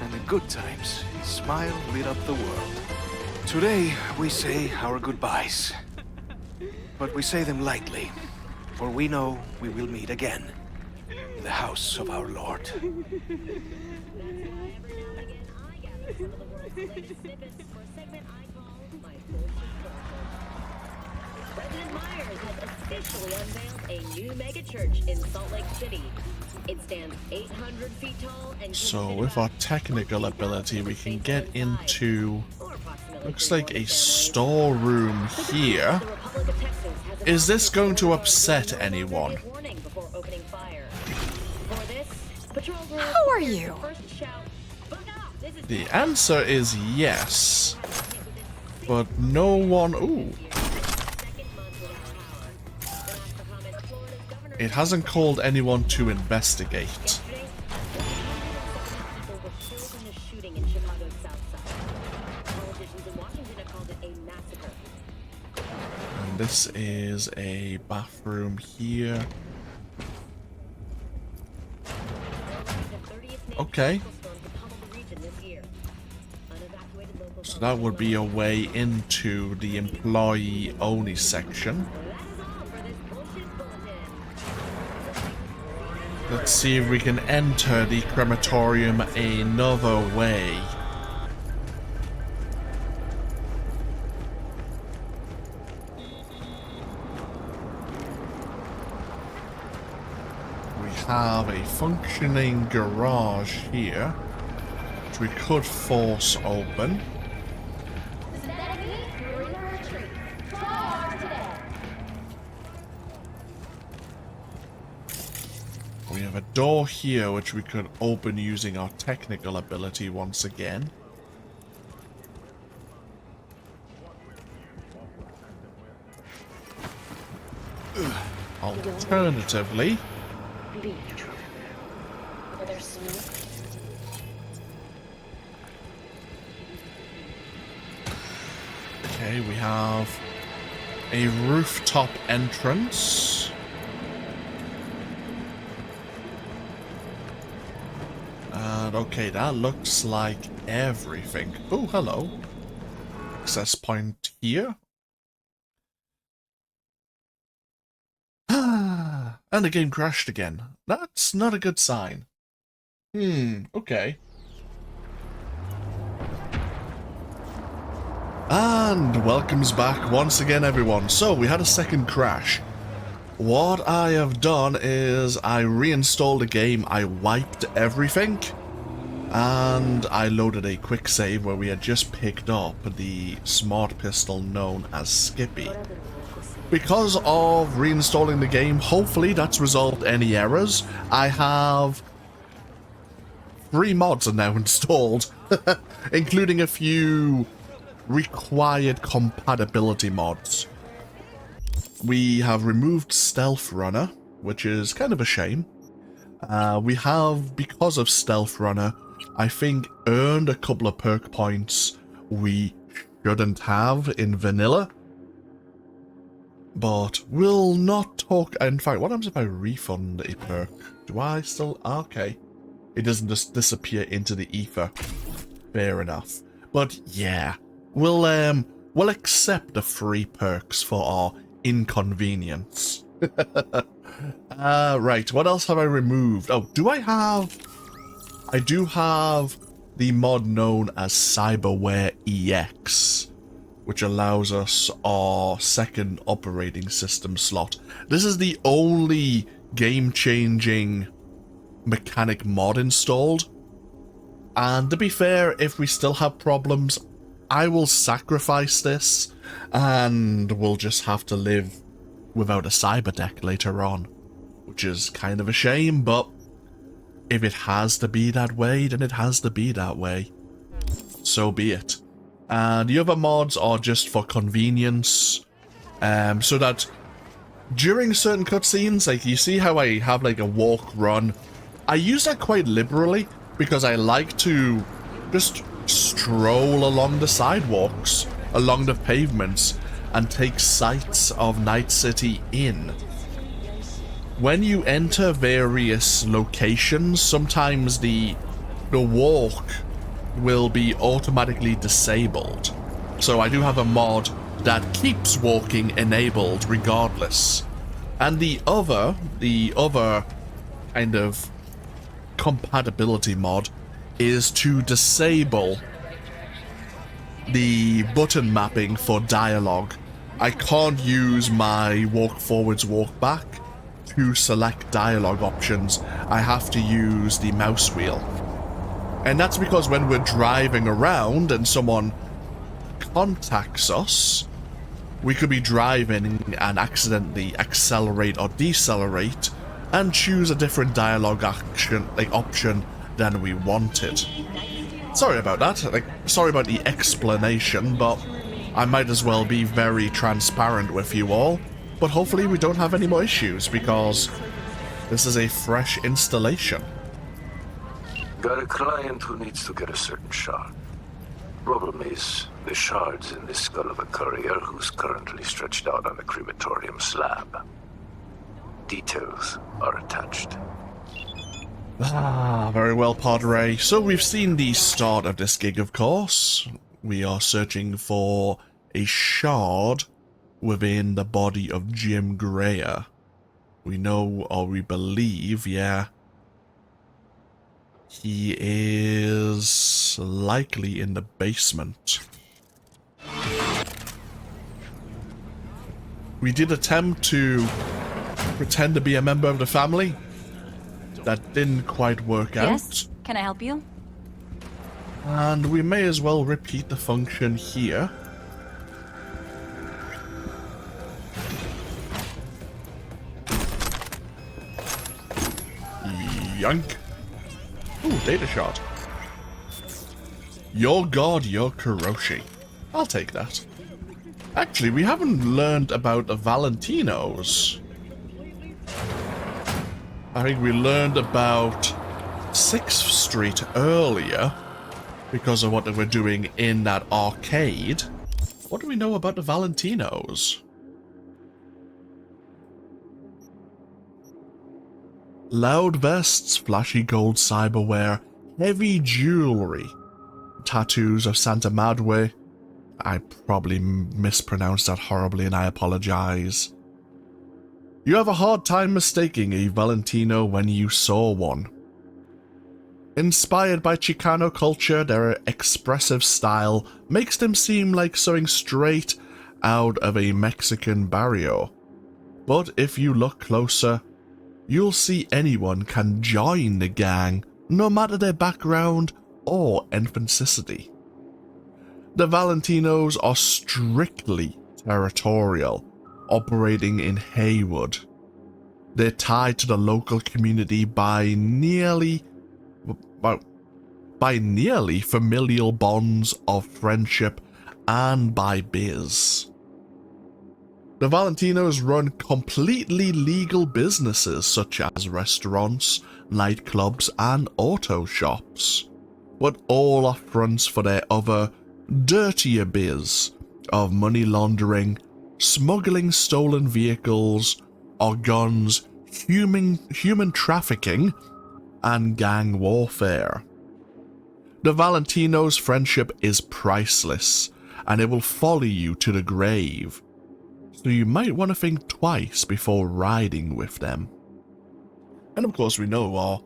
S15: And in good times, his smile lit up the world. Today, we say our goodbyes. But we say them lightly, for we know we will meet again in the house of our Lord.
S17: President Myers has officially unveiled a new mega church in Salt Lake City. It stands 800 feet tall and
S1: So with our technical ability, we can get into, looks like a storeroom here. Is this going to upset anyone?
S10: How are you?
S1: The answer is yes. But no one... Ooh. It hasn't called anyone to investigate. And this is a bathroom here. Okay. So that would be a way into the employee-only section. Let's see if we can enter the crematorium another way. We have a functioning garage here, which we could force open. We have a door here which we could open using our technical ability once again. Alternatively, okay, we have a rooftop entrance. And okay, that looks like everything. Oh, hello. Access point here. And the game crashed again. That's not a good sign. Okay. And welcome's back once again, everyone. So, we had a second crash. What I have done is I reinstalled the game, I wiped everything, and I loaded a quick save where we had just picked up the smart pistol known as Skippy. Because of reinstalling the game, hopefully that's resolved any errors. I have 3 mods are now installed, including a few required compatibility mods. we have removed Stealth Runner, which is kind of a shame. We have, because of Stealth Runner, I think earned a couple of perk points we shouldn't have in vanilla. But we'll not talk. In fact, what happens if I refund a perk? Do I still? Okay. It doesn't just disappear into the ether. Fair enough. But yeah, we'll accept the free perks for our inconvenience. Right, what else have I removed? Oh, do I have... I do have the mod known as Cyberware EX, which allows us our second operating system slot. This is the only game-changing mechanic mod installed. And to be fair, if we still have problems, I will sacrifice this, and we'll just have to live without a cyber deck later on, which is kind of a shame, but if it has to be that way, then it has to be that way. So be it. And the other mods are just for convenience, so that during certain cutscenes, like you see how I have like a walk run, I use that quite liberally because I like to just stroll along the sidewalks, along the pavements, and take sights of Night City in. When you enter various locations, sometimes the walk will be automatically disabled. So I do have a mod that keeps walking enabled regardless. And the other kind of compatibility mod is to disable the button mapping for dialogue. I can't use my walk forwards, walk back to select dialogue options. I have to use the mouse wheel. And that's because when we're driving around and someone contacts us, we could be driving and accidentally accelerate or decelerate and choose a different dialogue option than we wanted. Sorry about that. Sorry about the explanation, but I might as well be very transparent with you all. But hopefully we don't have any more issues because this is a fresh installation.
S13: Got a client who needs to get a certain shard. Problem is, the shard's in the skull of a courier who's currently stretched out on a crematorium slab. Details are attached.
S1: Ah, very well, Padre. So we've seen the start of this gig, of course. We are searching for a shard within the body of Jim Greer. We know, or we believe, yeah, he is likely in the basement. We did attempt to pretend to be a member of the family. That didn't quite work out.
S14: Yes? Can I help you?
S1: And we may as well repeat the function here. Yank. Ooh, data shot. Your god, your Kuroshi. I'll take that. Actually, we haven't learned about the Valentinos. I think we learned about 6th Street earlier because of what they were doing in that arcade. What do we know about the Valentinos? Loud vests, flashy gold cyberware, heavy jewelry, tattoos of Santa Madre. I probably mispronounced that horribly and I apologize. You have a hard time mistaking a Valentino when you saw one. Inspired by Chicano culture, their expressive style makes them seem like something straight out of a Mexican barrio. But if you look closer, you'll see anyone can join the gang, no matter their background or ethnicity. The Valentinos are strictly territorial, operating in Heywood. They're tied to the local community by nearly familial bonds of friendship and by biz. The Valentinos run completely legal businesses such as restaurants, nightclubs, and auto shops, but all are fronts for their other, dirtier biz of money laundering, smuggling stolen vehicles or guns, human trafficking, and gang warfare. The Valentinos' friendship is priceless, and it will follow you to the grave, so you might want to think twice before riding with them. And of course we know our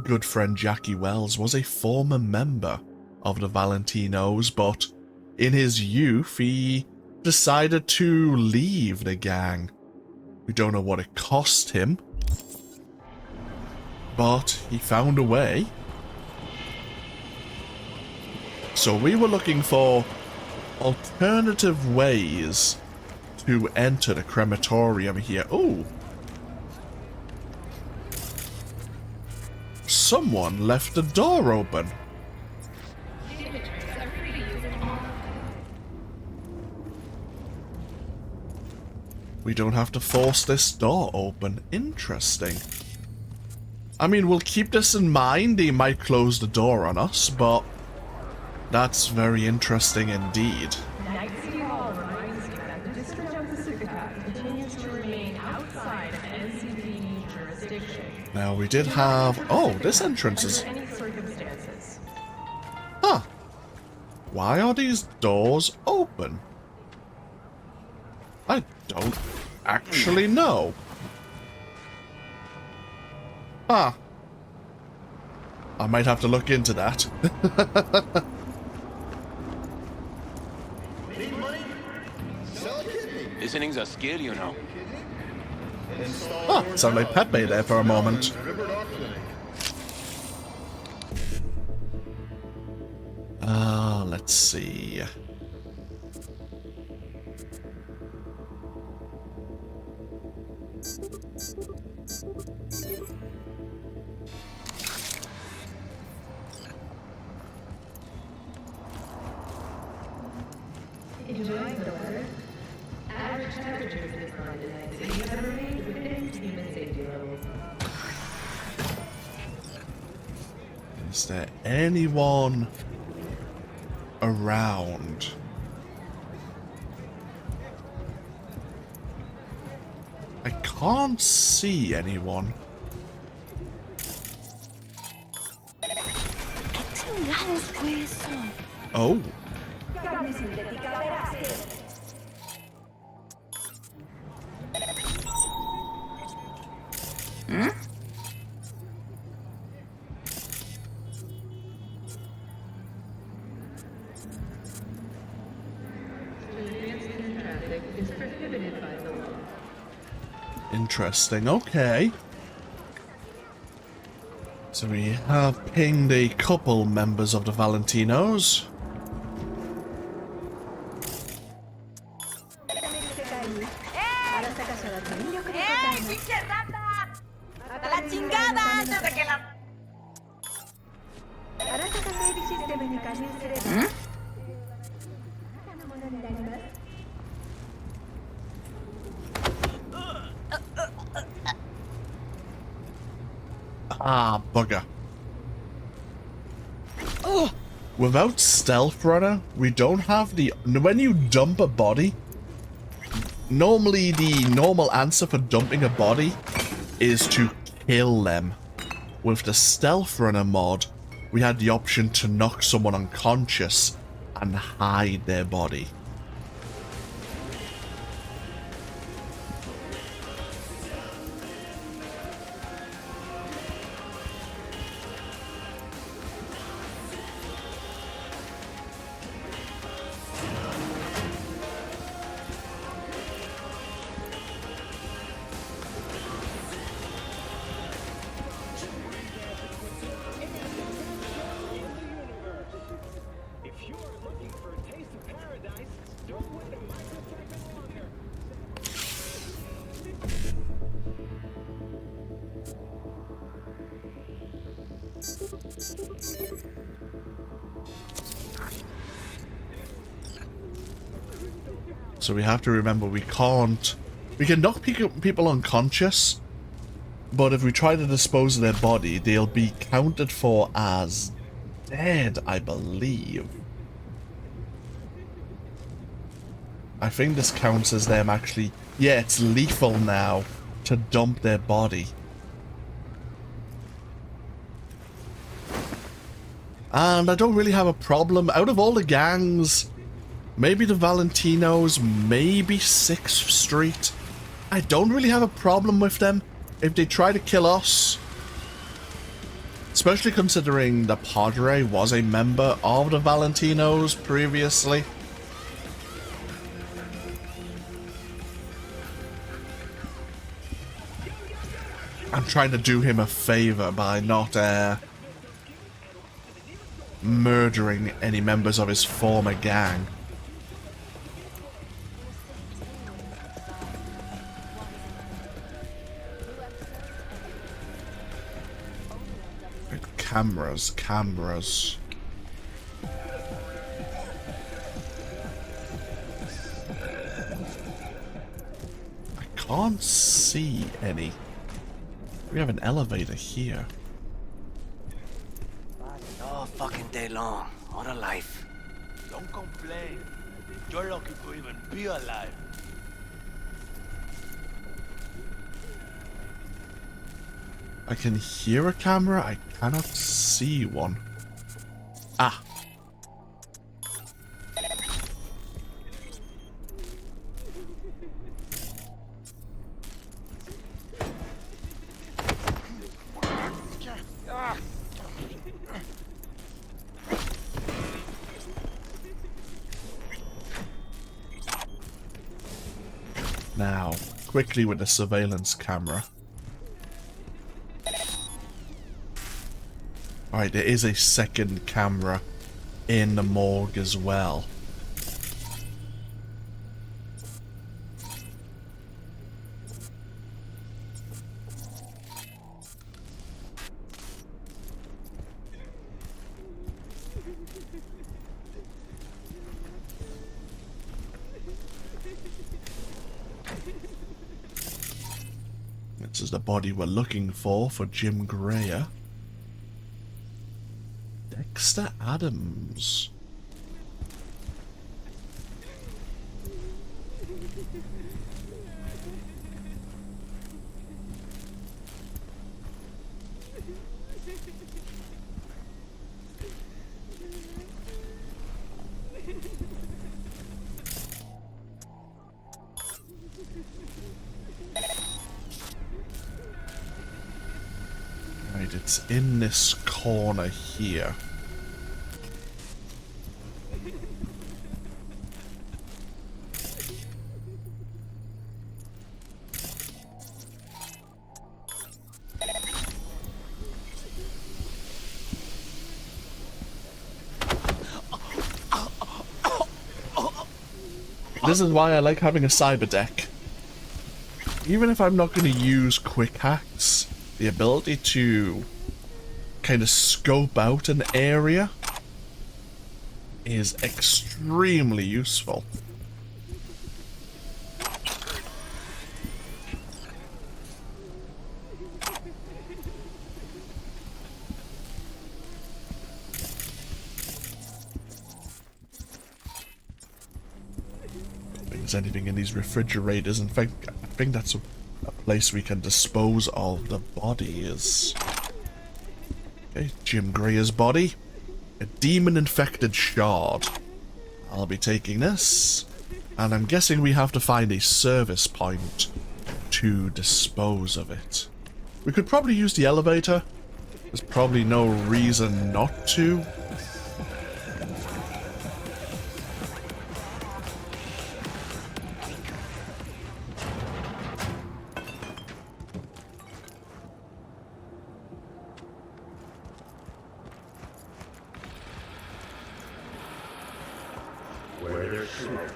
S1: good friend Jackie Wells was a former member of the Valentinos, but in his youth he decided to leave the gang. We don't know what it cost him, but he found a way. So we were looking for alternative ways to enter the crematorium here. Oh! Someone left the door open. We don't have to force this door open. Interesting. I mean, we'll keep this in mind. They might close the door on us, but that's very interesting indeed.
S9: Night City Hall reminds you that the District of Pacifica continues to remain outside of NCPD jurisdiction.
S1: Now we did have... Oh, this entrance is...
S9: Under any circumstances.
S1: Huh. Why are these doors open? I don't actually know. Huh. I might have to look into that.
S7: Listening's a skill, you know.
S1: Oh, sounded like Pepe there for a moment. Let's see.
S9: Enjoying the weather? Average temperatures this month in Night City have remained within human safety levels.
S1: Is there anyone around? I can't see anyone. Oh. Interesting, okay. So we have pinged a couple members of the Valentinos. Ah, bugger. Without Stealth Runner, we don't have the... When you dump a body, normally the normal answer for dumping a body is to kill them. With the Stealth Runner mod, we had the option to knock someone unconscious and hide their body. So we have to remember we can't... We can knock people unconscious, but if we try to dispose of their body, they'll be counted for as dead, I believe. I think this counts as them actually... Yeah, it's lethal now to dump their body. And I don't really have a problem. Out of all the gangs, maybe the Valentinos, maybe 6th Street, I don't really have a problem with them if they try to kill us. Especially considering the Padre was a member of the Valentinos previously. I'm trying to do him a favor by not murdering any members of his former gang. Cameras. I can't see any. We have an elevator here.
S5: All fucking day long. What a life.
S2: Don't complain. You're lucky to even be alive.
S1: I can hear a camera, I cannot see one. Ah. Now, quickly with the surveillance camera. Alright, there is a second camera in the morgue as well. This is the body we're looking for Jim Greer. Dexter Adams. Right, it's in this corner here. This is why I like having a cyber deck. Even if I'm not going to use quick hacks, the ability to kind of scope out an area is extremely useful. Anything in these refrigerators. In fact, I think that's a place we can dispose of the bodies. Okay, Jim Greer's body. A demon-infected shard. I'll be taking this. And I'm guessing we have to find a service point to dispose of it. We could probably use the elevator. There's probably no reason not to.
S16: Where there's smoke,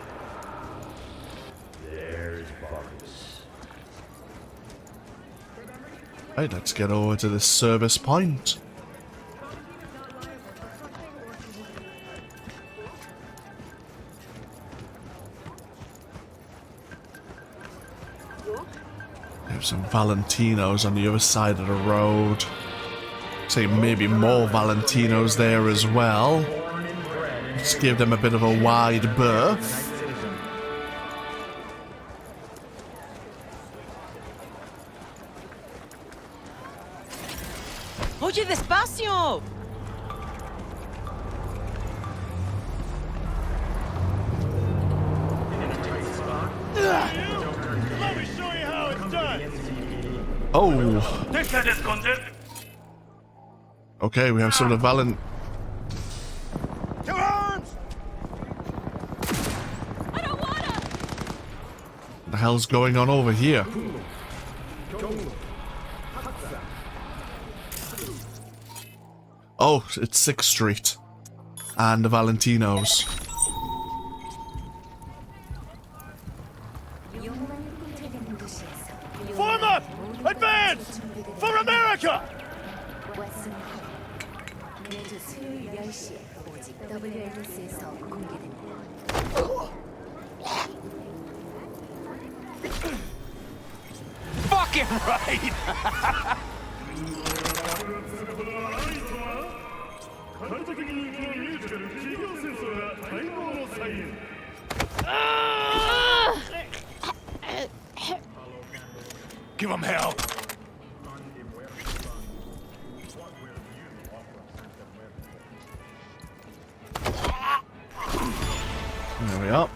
S16: there's bodies.
S1: Right, let's get over to this service point. There's some Valentinos on the other side of the road. Say maybe more Valentinos there as well. Just give them a bit of a wide berth.
S18: Oye, despacio.
S5: Let me show you how it's done.
S1: Oh. Okay, we have some of the
S5: To arms!
S1: What the hell's going on over here? Oh, it's 6th Street. And the Valentinos.
S5: Form up! Advance! For America!
S2: Fucking right!
S5: Give him hell!
S1: There we are.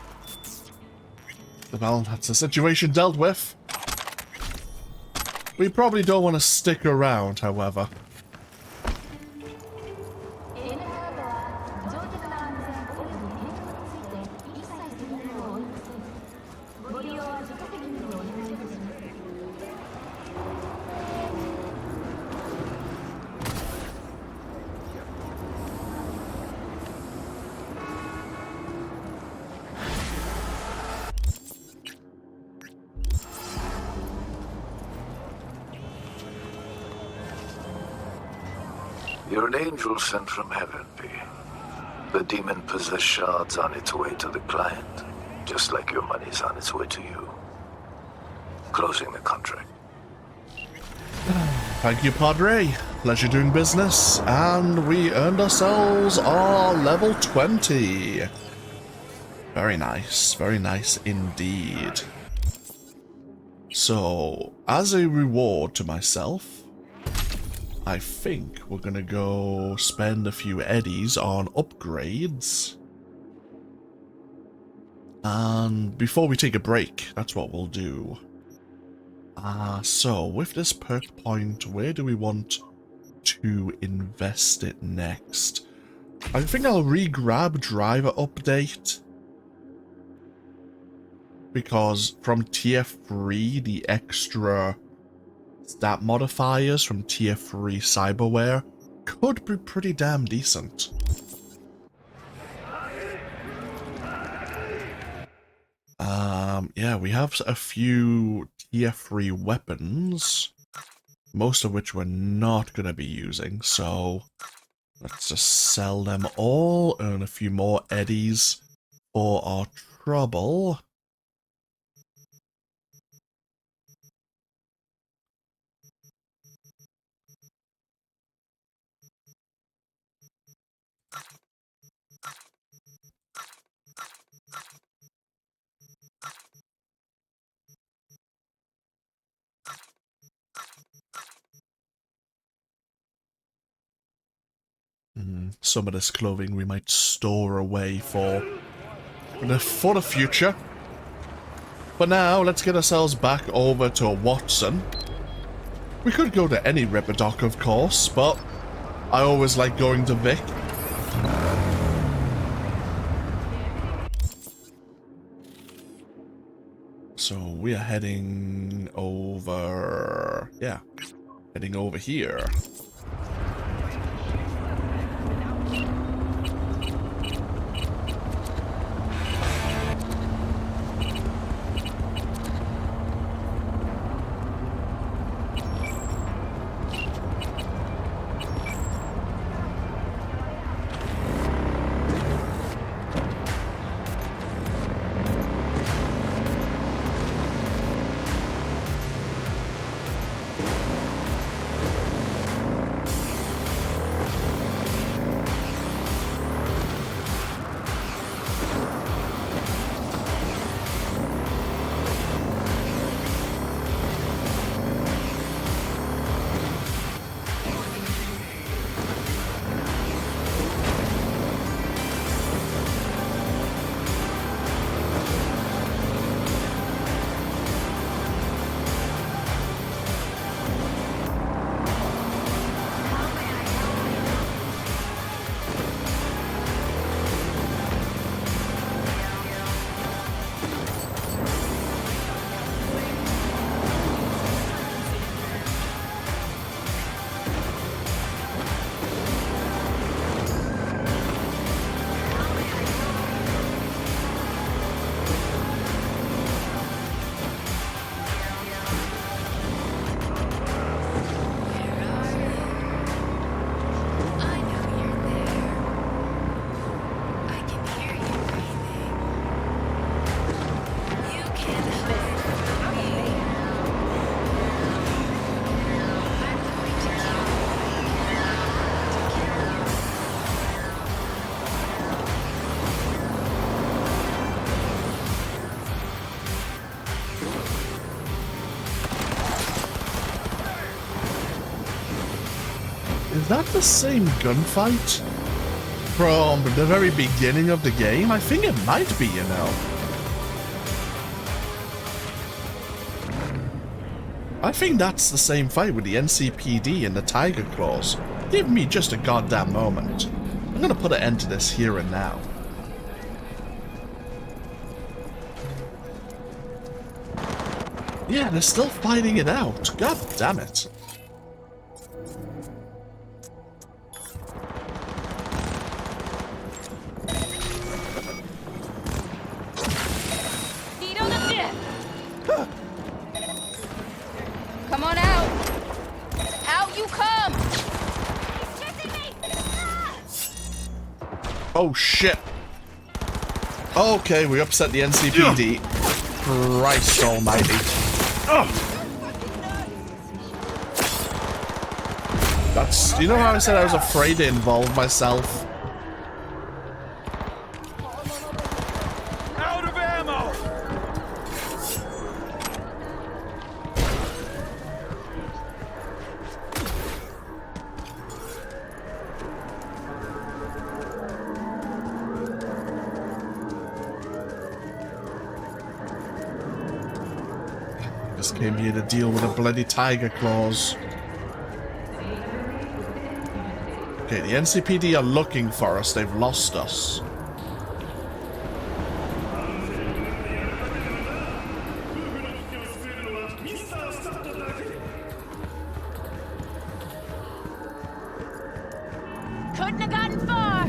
S1: That's the situation dealt with. We probably don't want to stick around, however.
S13: You're an angel sent from heaven, P. The demon-possessed shard's on its way to the client, just like your money's on its way to you. Closing the contract.
S1: Thank you, Padre. Pleasure doing business. And we earned ourselves our level 20. Very nice indeed. So, as a reward to myself, I think we're gonna go spend a few eddies on upgrades. And before we take a break, that's what we'll do. So with this perk point, where do we want to invest it next? I think I'll re-grab driver update. Because from tier 3, the extra stat modifiers from tier 3 cyberware could be pretty damn decent. Yeah, we have a few tier 3 weapons, most of which we're not going to be using, so let's just sell them all, earn a few more eddies for our trouble. Some of this clothing we might store away for the future. But now, let's get ourselves back over to Watson. We could go to any Ripperdoc, of course, but I always like going to Vic. So we are heading over... yeah, heading over here. that the same gunfight from the very beginning of the game? I think it might be, you know. I think that's the same fight with the NCPD and the Tiger Claws. Give me just a goddamn moment. I'm gonna put an end to this here and now. Yeah, they're still fighting it out. God damn it.
S4: Come on out. Out you come.
S1: Oh shit. Okay, we upset the NCPD. Christ almighty. That's, you know how I said I was afraid to involve myself?
S5: Out of ammo!
S1: Just came here to deal with the bloody Tiger Claws. Okay, the NCPD are looking for us. They've lost us.
S4: Couldn't have gotten far.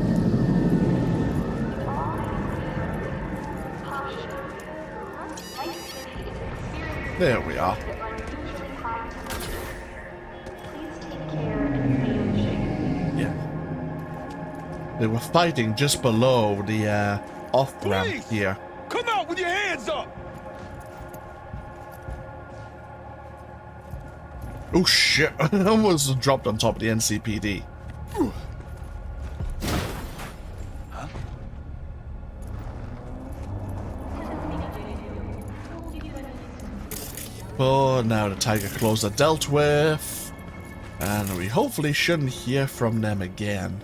S1: There we are. They were fighting just below the off-ramp here.
S5: Come out with your hands up!
S1: Oh shit, I almost dropped on top of the NCPD. Oh, now the Tiger Claws are dealt with. And we hopefully shouldn't hear from them again.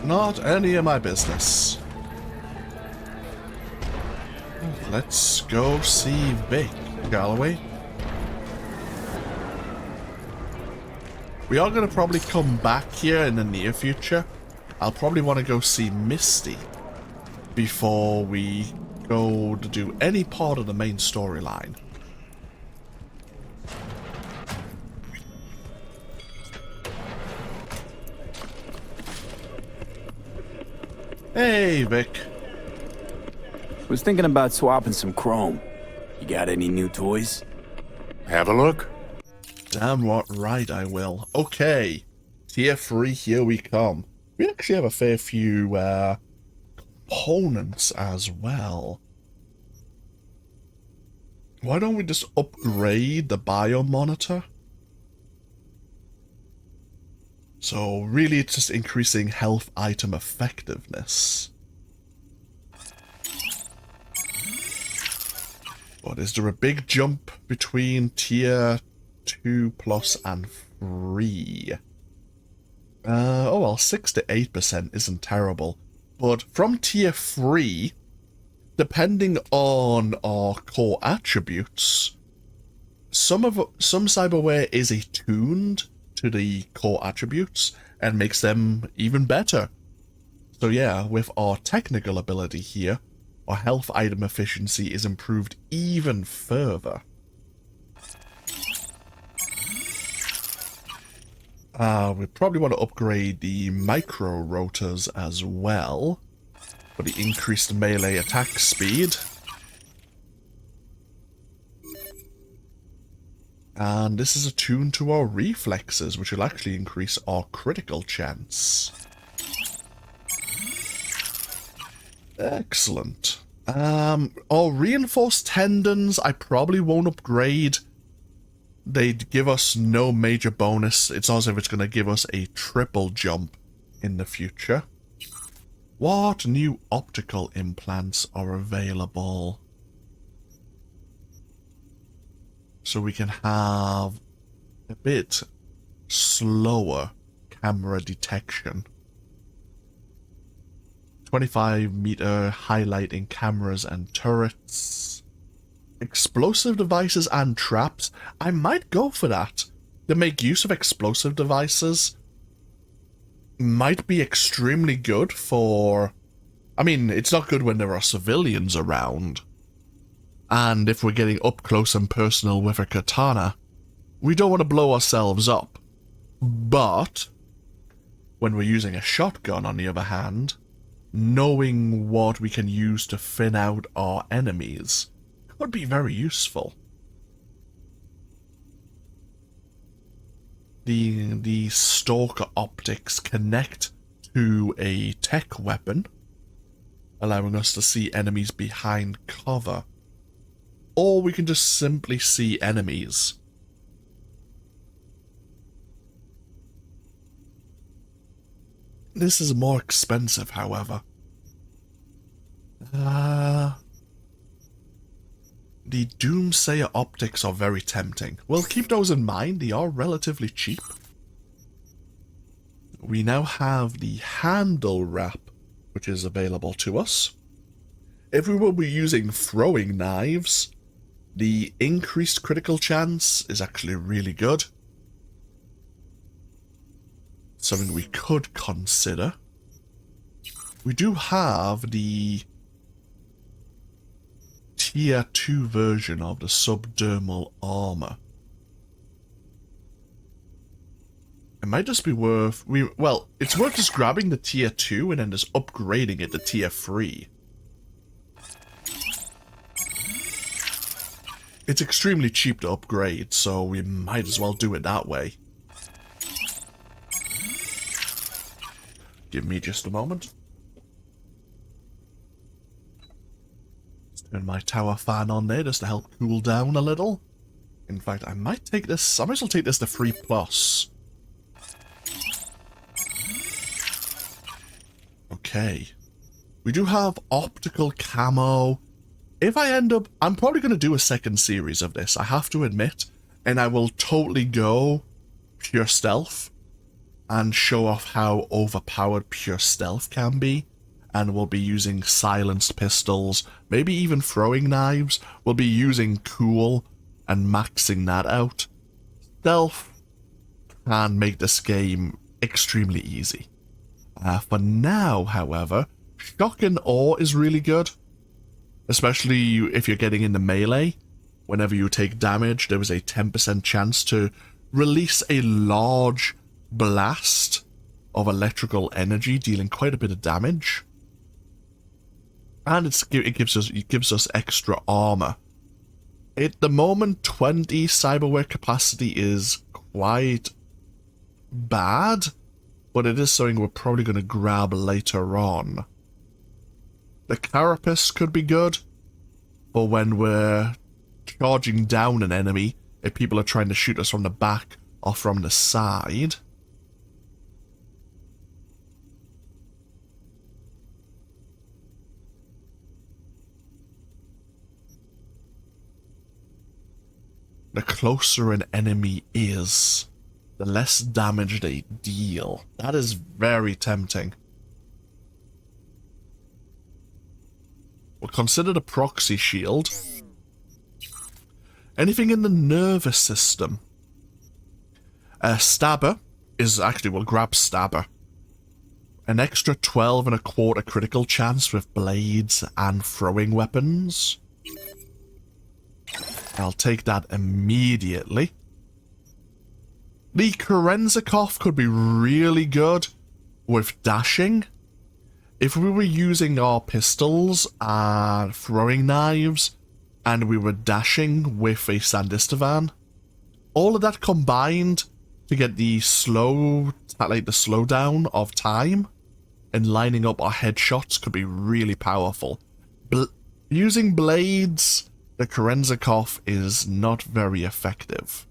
S1: Not any of my business. Let's go see Vic, Galloway. We are going to probably come back here in the near future. I'll probably want to go see Misty before we go to do any part of the main storyline. Hey, Vic.
S3: Was thinking about swapping some chrome. You got any new toys?
S8: Have a look.
S1: Damn right I will. Okay. Tier 3, here we come. We actually have a fair few components as well. Why don't we just upgrade the biomonitor? So really it's just increasing health item effectiveness. But is there a big jump between tier 2 plus and 3? Oh well, 6 to 8% isn't terrible. But from tier 3, depending on our core attributes, some cyberware is attuned to the core attributes and makes them even better. So yeah, with our technical ability here, our health item efficiency is improved even further. We probably want to upgrade the micro rotors as well for the increased melee attack speed. And this is attuned to our reflexes, which will actually increase our critical chance. Excellent. Our reinforced tendons, I probably won't upgrade. They'd give us no major bonus. It's not as if it's going to give us a triple jump in the future. What new optical implants are available? So we can have a bit slower camera detection. 25-meter highlight in cameras and turrets. Explosive devices and traps. I might go for that. To make use of explosive devices might be extremely good for... I mean, it's not good when there are civilians around. And if we're getting up close and personal with a katana, we don't want to blow ourselves up. But when we're using a shotgun, on the other hand, knowing what we can use to thin out our enemies could be very useful. The stalker optics connect to a tech weapon, allowing us to see enemies behind cover. Or we can just simply see enemies. This is more expensive, however. The Doomsayer optics are very tempting. We'll keep those in mind, they are relatively cheap. We now have the handle wrap, which is available to us. If we will be using throwing knives, the increased critical chance is actually really good. Something we could consider. We do have the Tier 2 version of the subdermal armor. It might just be worth... well, it's worth just grabbing the Tier 2 and then just upgrading it to Tier 3. It's extremely cheap to upgrade, so we might as well do it that way. Give me just a moment. Let's turn my tower fan on there just to help cool down a little. In fact, I might take this... I might as well take this to 3+. Okay. We do have optical camo. If I end up... I'm probably going to do a second series of this, I have to admit. And I will totally go pure stealth and show off how overpowered pure stealth can be. And we'll be using silenced pistols, maybe even throwing knives. We'll be using cool and maxing that out. Stealth can make this game extremely easy. For now, however, shock and awe is really good. Especially if you're getting into melee. Whenever you take damage, there is a 10% chance to release a large blast of electrical energy, dealing quite a bit of damage. And it gives us extra armor. At the moment, 20 cyberware capacity is quite bad, but it is something we're probably going to grab later on. The carapace could be good for when we're charging down an enemy, if people are trying to shoot us from the back or from the side. The closer an enemy is, the less damage they deal. That is very tempting. We'll consider the proxy shield. Anything in the nervous system. Stabber is actually, we'll grab Stabber. An extra 12.25 critical chance with blades and throwing weapons. I'll take that immediately. The Kerenzikov could be really good with dashing. If we were using our pistols and throwing knives, and we were dashing with a Sandistivan, all of that combined to get the slowdown of time and lining up our headshots could be really powerful. Using blades, the Kerenzikov is not very effective.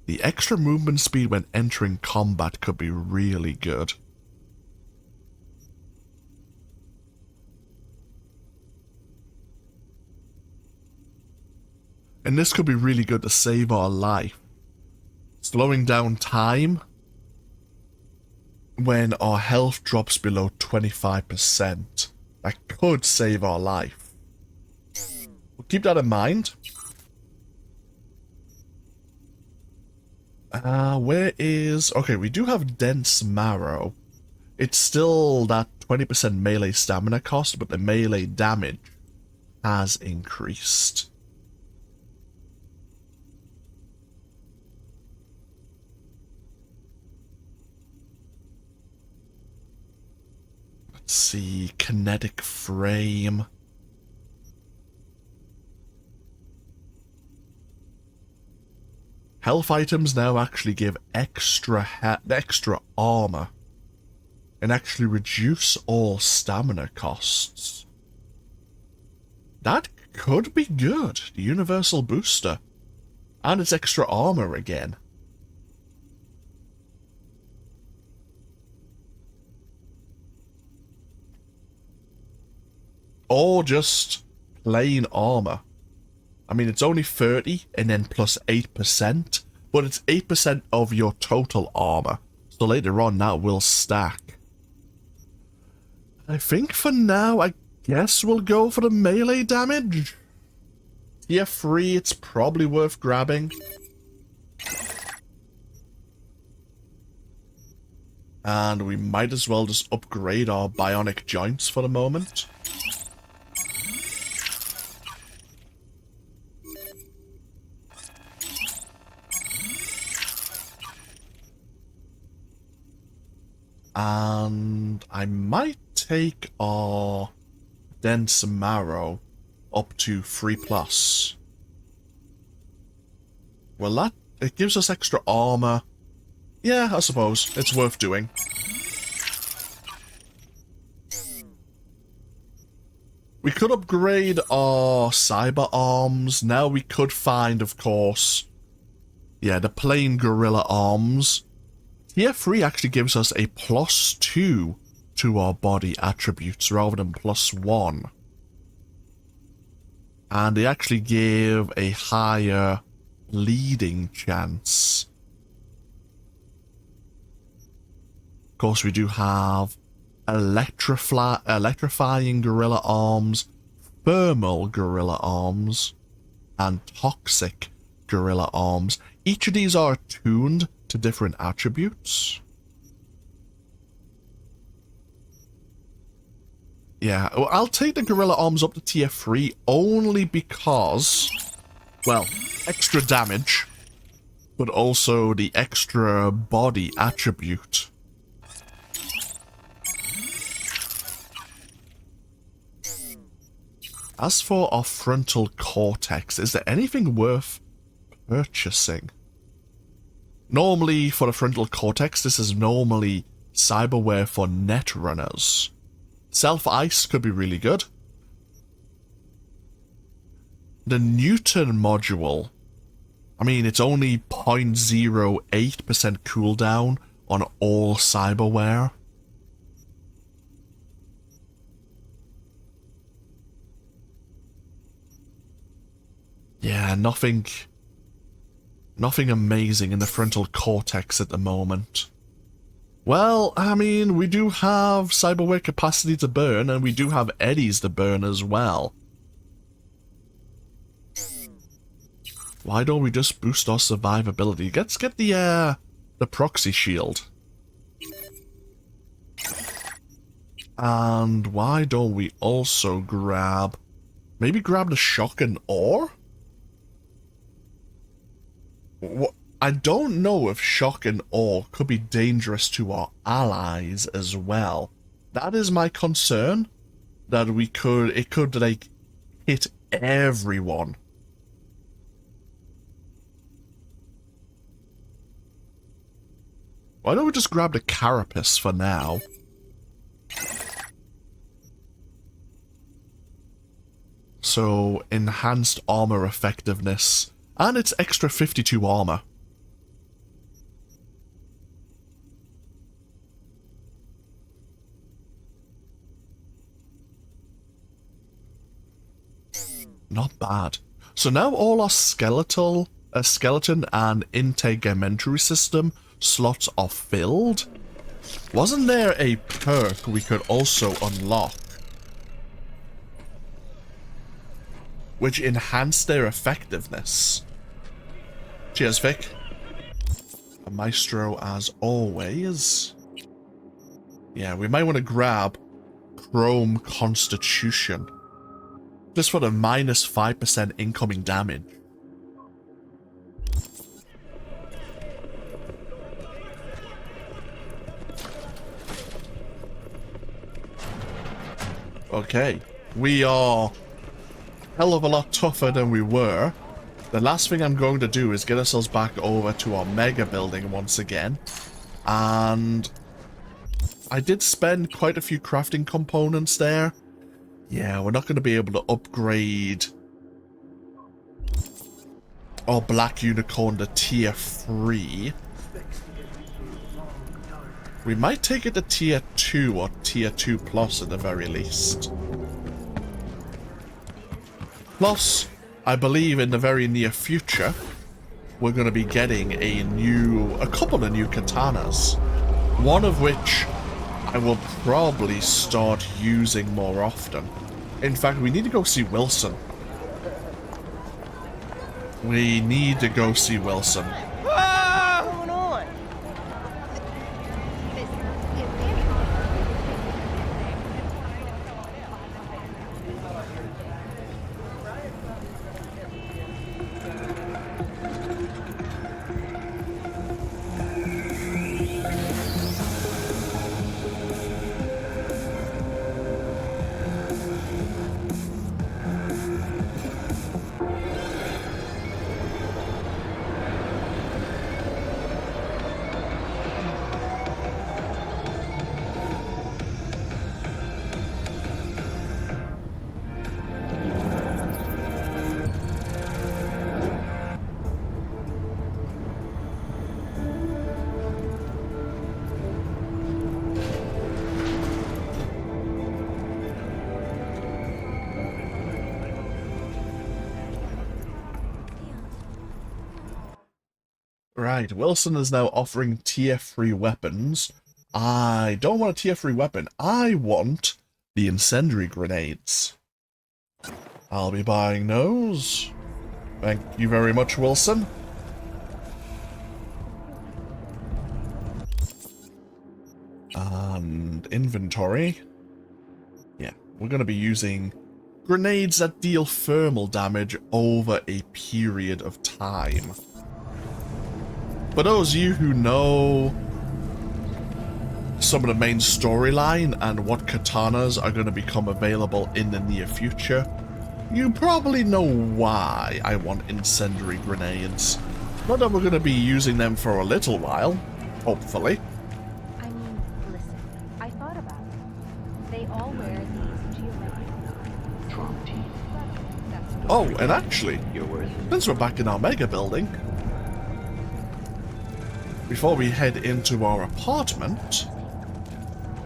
S1: The extra movement speed when entering combat could be really good. And this could be really good to save our life. Slowing down time when our health drops below 25%. That could save our life. We'll keep that in mind. Where is... Okay, we do have Dense Marrow. It's still that 20% melee stamina cost, but the melee damage has increased. Let's see, kinetic frame. Health items now actually give extra armor and actually reduce all stamina costs. That could be good, the universal booster. And it's extra armor again. Or just plain armor. I mean, it's only 30 and then plus 8%, but it's 8% of your total armor. So later on, that will stack. I think for now, I guess we'll go for the melee damage. Tier 3, it's probably worth grabbing. And we might as well just upgrade our bionic joints for the moment. And I might take our Dense Marrow up to 3+. Well, it gives us extra armor. Yeah, I suppose. It's worth doing. We could upgrade our cyber arms. Now we could find, of course, yeah, the plain gorilla arms. Tier 3 actually gives us a +2 to our body attributes rather than +1. And they actually give a higher bleeding chance. Of course, we do have electrifying gorilla arms, thermal gorilla arms, and toxic gorilla arms. Each of these are tuned to different attributes. Yeah, well, I'll take the gorilla arms up to tier 3 only because, well, extra damage, but also the extra body attribute. As for our frontal cortex, is there anything worth purchasing? Normally, for the frontal cortex, this is normally cyberware for netrunners. Self-ice could be really good. The Newton module, I mean, it's only 0.08% cooldown on all cyberware. Yeah, nothing amazing in the frontal cortex at the moment. Well, I mean, we do have cyberware capacity to burn, and we do have eddies to burn as well. Why don't we just boost our survivability? Let's get the proxy shield. And why don't we also grab the shock and ore? What? I don't know if shock and ore could be dangerous to our allies as well. That is my concern. That it could like hit everyone. Why don't we just grab the carapace for now? So, enhanced armor effectiveness. And it's extra 52 armor. Not bad. So now all our skeleton and integumentary system slots are filled. Wasn't there a perk we could also unlock, which enhanced their effectiveness? Cheers, Vic. A maestro as always. Yeah, we might want to grab Chrome Constitution. Just for the minus 5% incoming damage. Okay, we are hell of a lot tougher than we were. The last thing I'm going to do is get ourselves back over to our mega building once again. And I did spend quite a few crafting components there. Yeah, we're not going to be able to upgrade our Black Unicorn to tier 3. We might take it to tier 2 or tier 2 plus at the very least. Plus, I believe in the very near future, we're going to be getting a couple of new katanas. One of which I will probably start using more often. In fact, we need to go see Wilson. We need to go see Wilson. Right, Wilson is now offering tier 3 weapons. I don't want a tier 3 weapon. I want the incendiary grenades. I'll be buying those. Thank you very much, Wilson. And inventory. Yeah, we're going to be using grenades that deal thermal damage over a period of time. For those of you who know some of the main storyline and what katanas are going to become available in the near future, you probably know why I want incendiary grenades. Not that we're going to be using them for a little while, hopefully.
S9: I mean, listen, I thought about it. They all wear these geometric
S1: Oh, and actually, since we're back in our mega building, before we head into our apartment,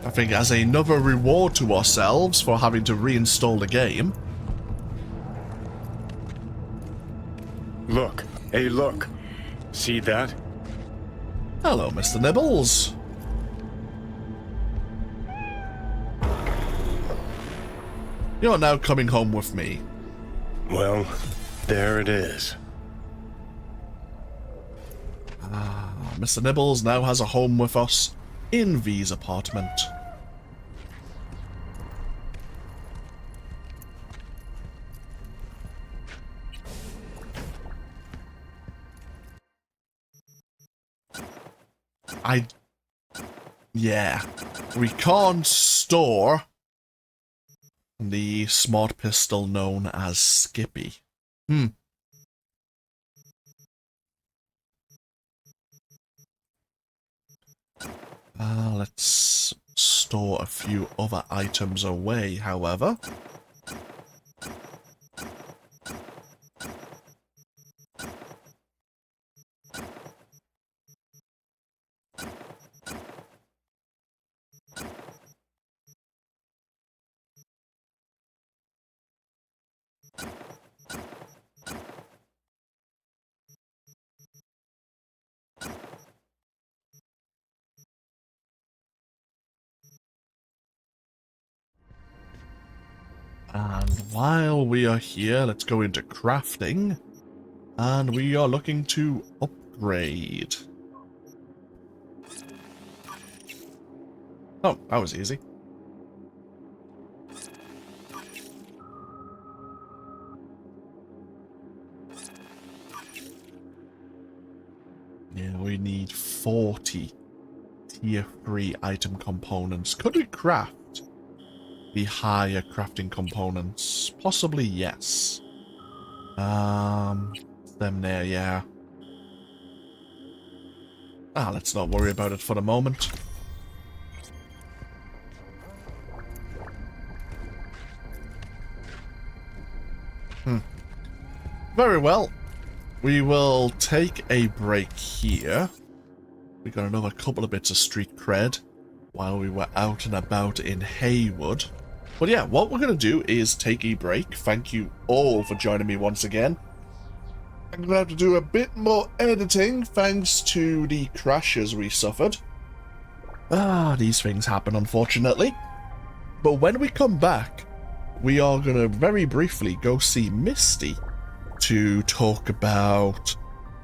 S1: I think as another reward to ourselves for having to reinstall the game.
S8: Look. Hey, look. See that?
S1: Hello, Mr. Nibbles. You're now coming home with me.
S8: Well, there it is.
S1: Mr. Nibbles now has a home with us in V's apartment. Yeah, we can't store The smart pistol known as Skippy. Let's store a few other items away, however. And while we are here, let's go into crafting. And we are looking to upgrade. Oh, that was easy. Yeah, we need 40 tier 3 item components. Could we craft the higher crafting components? Possibly, yes. Them there, yeah. Let's not worry about it for the moment. Very well. We will take a break here. We got another couple of bits of street cred while we were out and about in Heywood. But yeah, what we're going to do is take a break. Thank you all for joining me once again. I'm going to have to do a bit more editing thanks to the crashes we suffered. These things happen, unfortunately. But when we come back, we are going to very briefly go see Misty to talk about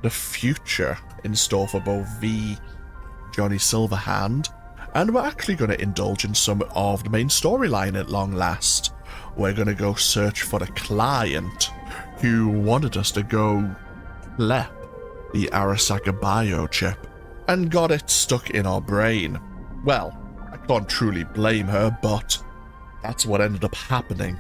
S1: the future in store for both V, Johnny Silverhand, and we're actually going to indulge in some of the main storyline at long last. We're going to go search for the client who wanted us to go lep the Arasaka biochip and got it stuck in our brain. Well, I can't truly blame her, but that's what ended up happening.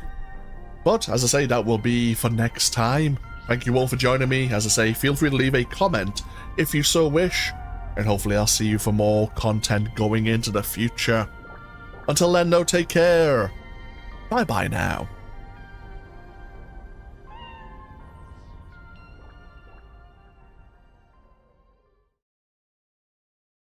S1: But, as I say, that will be for next time. Thank you all for joining me. As I say, feel free to leave a comment if you so wish, and hopefully I'll see you for more content going into the future. Until then, though, take care. Bye-bye now.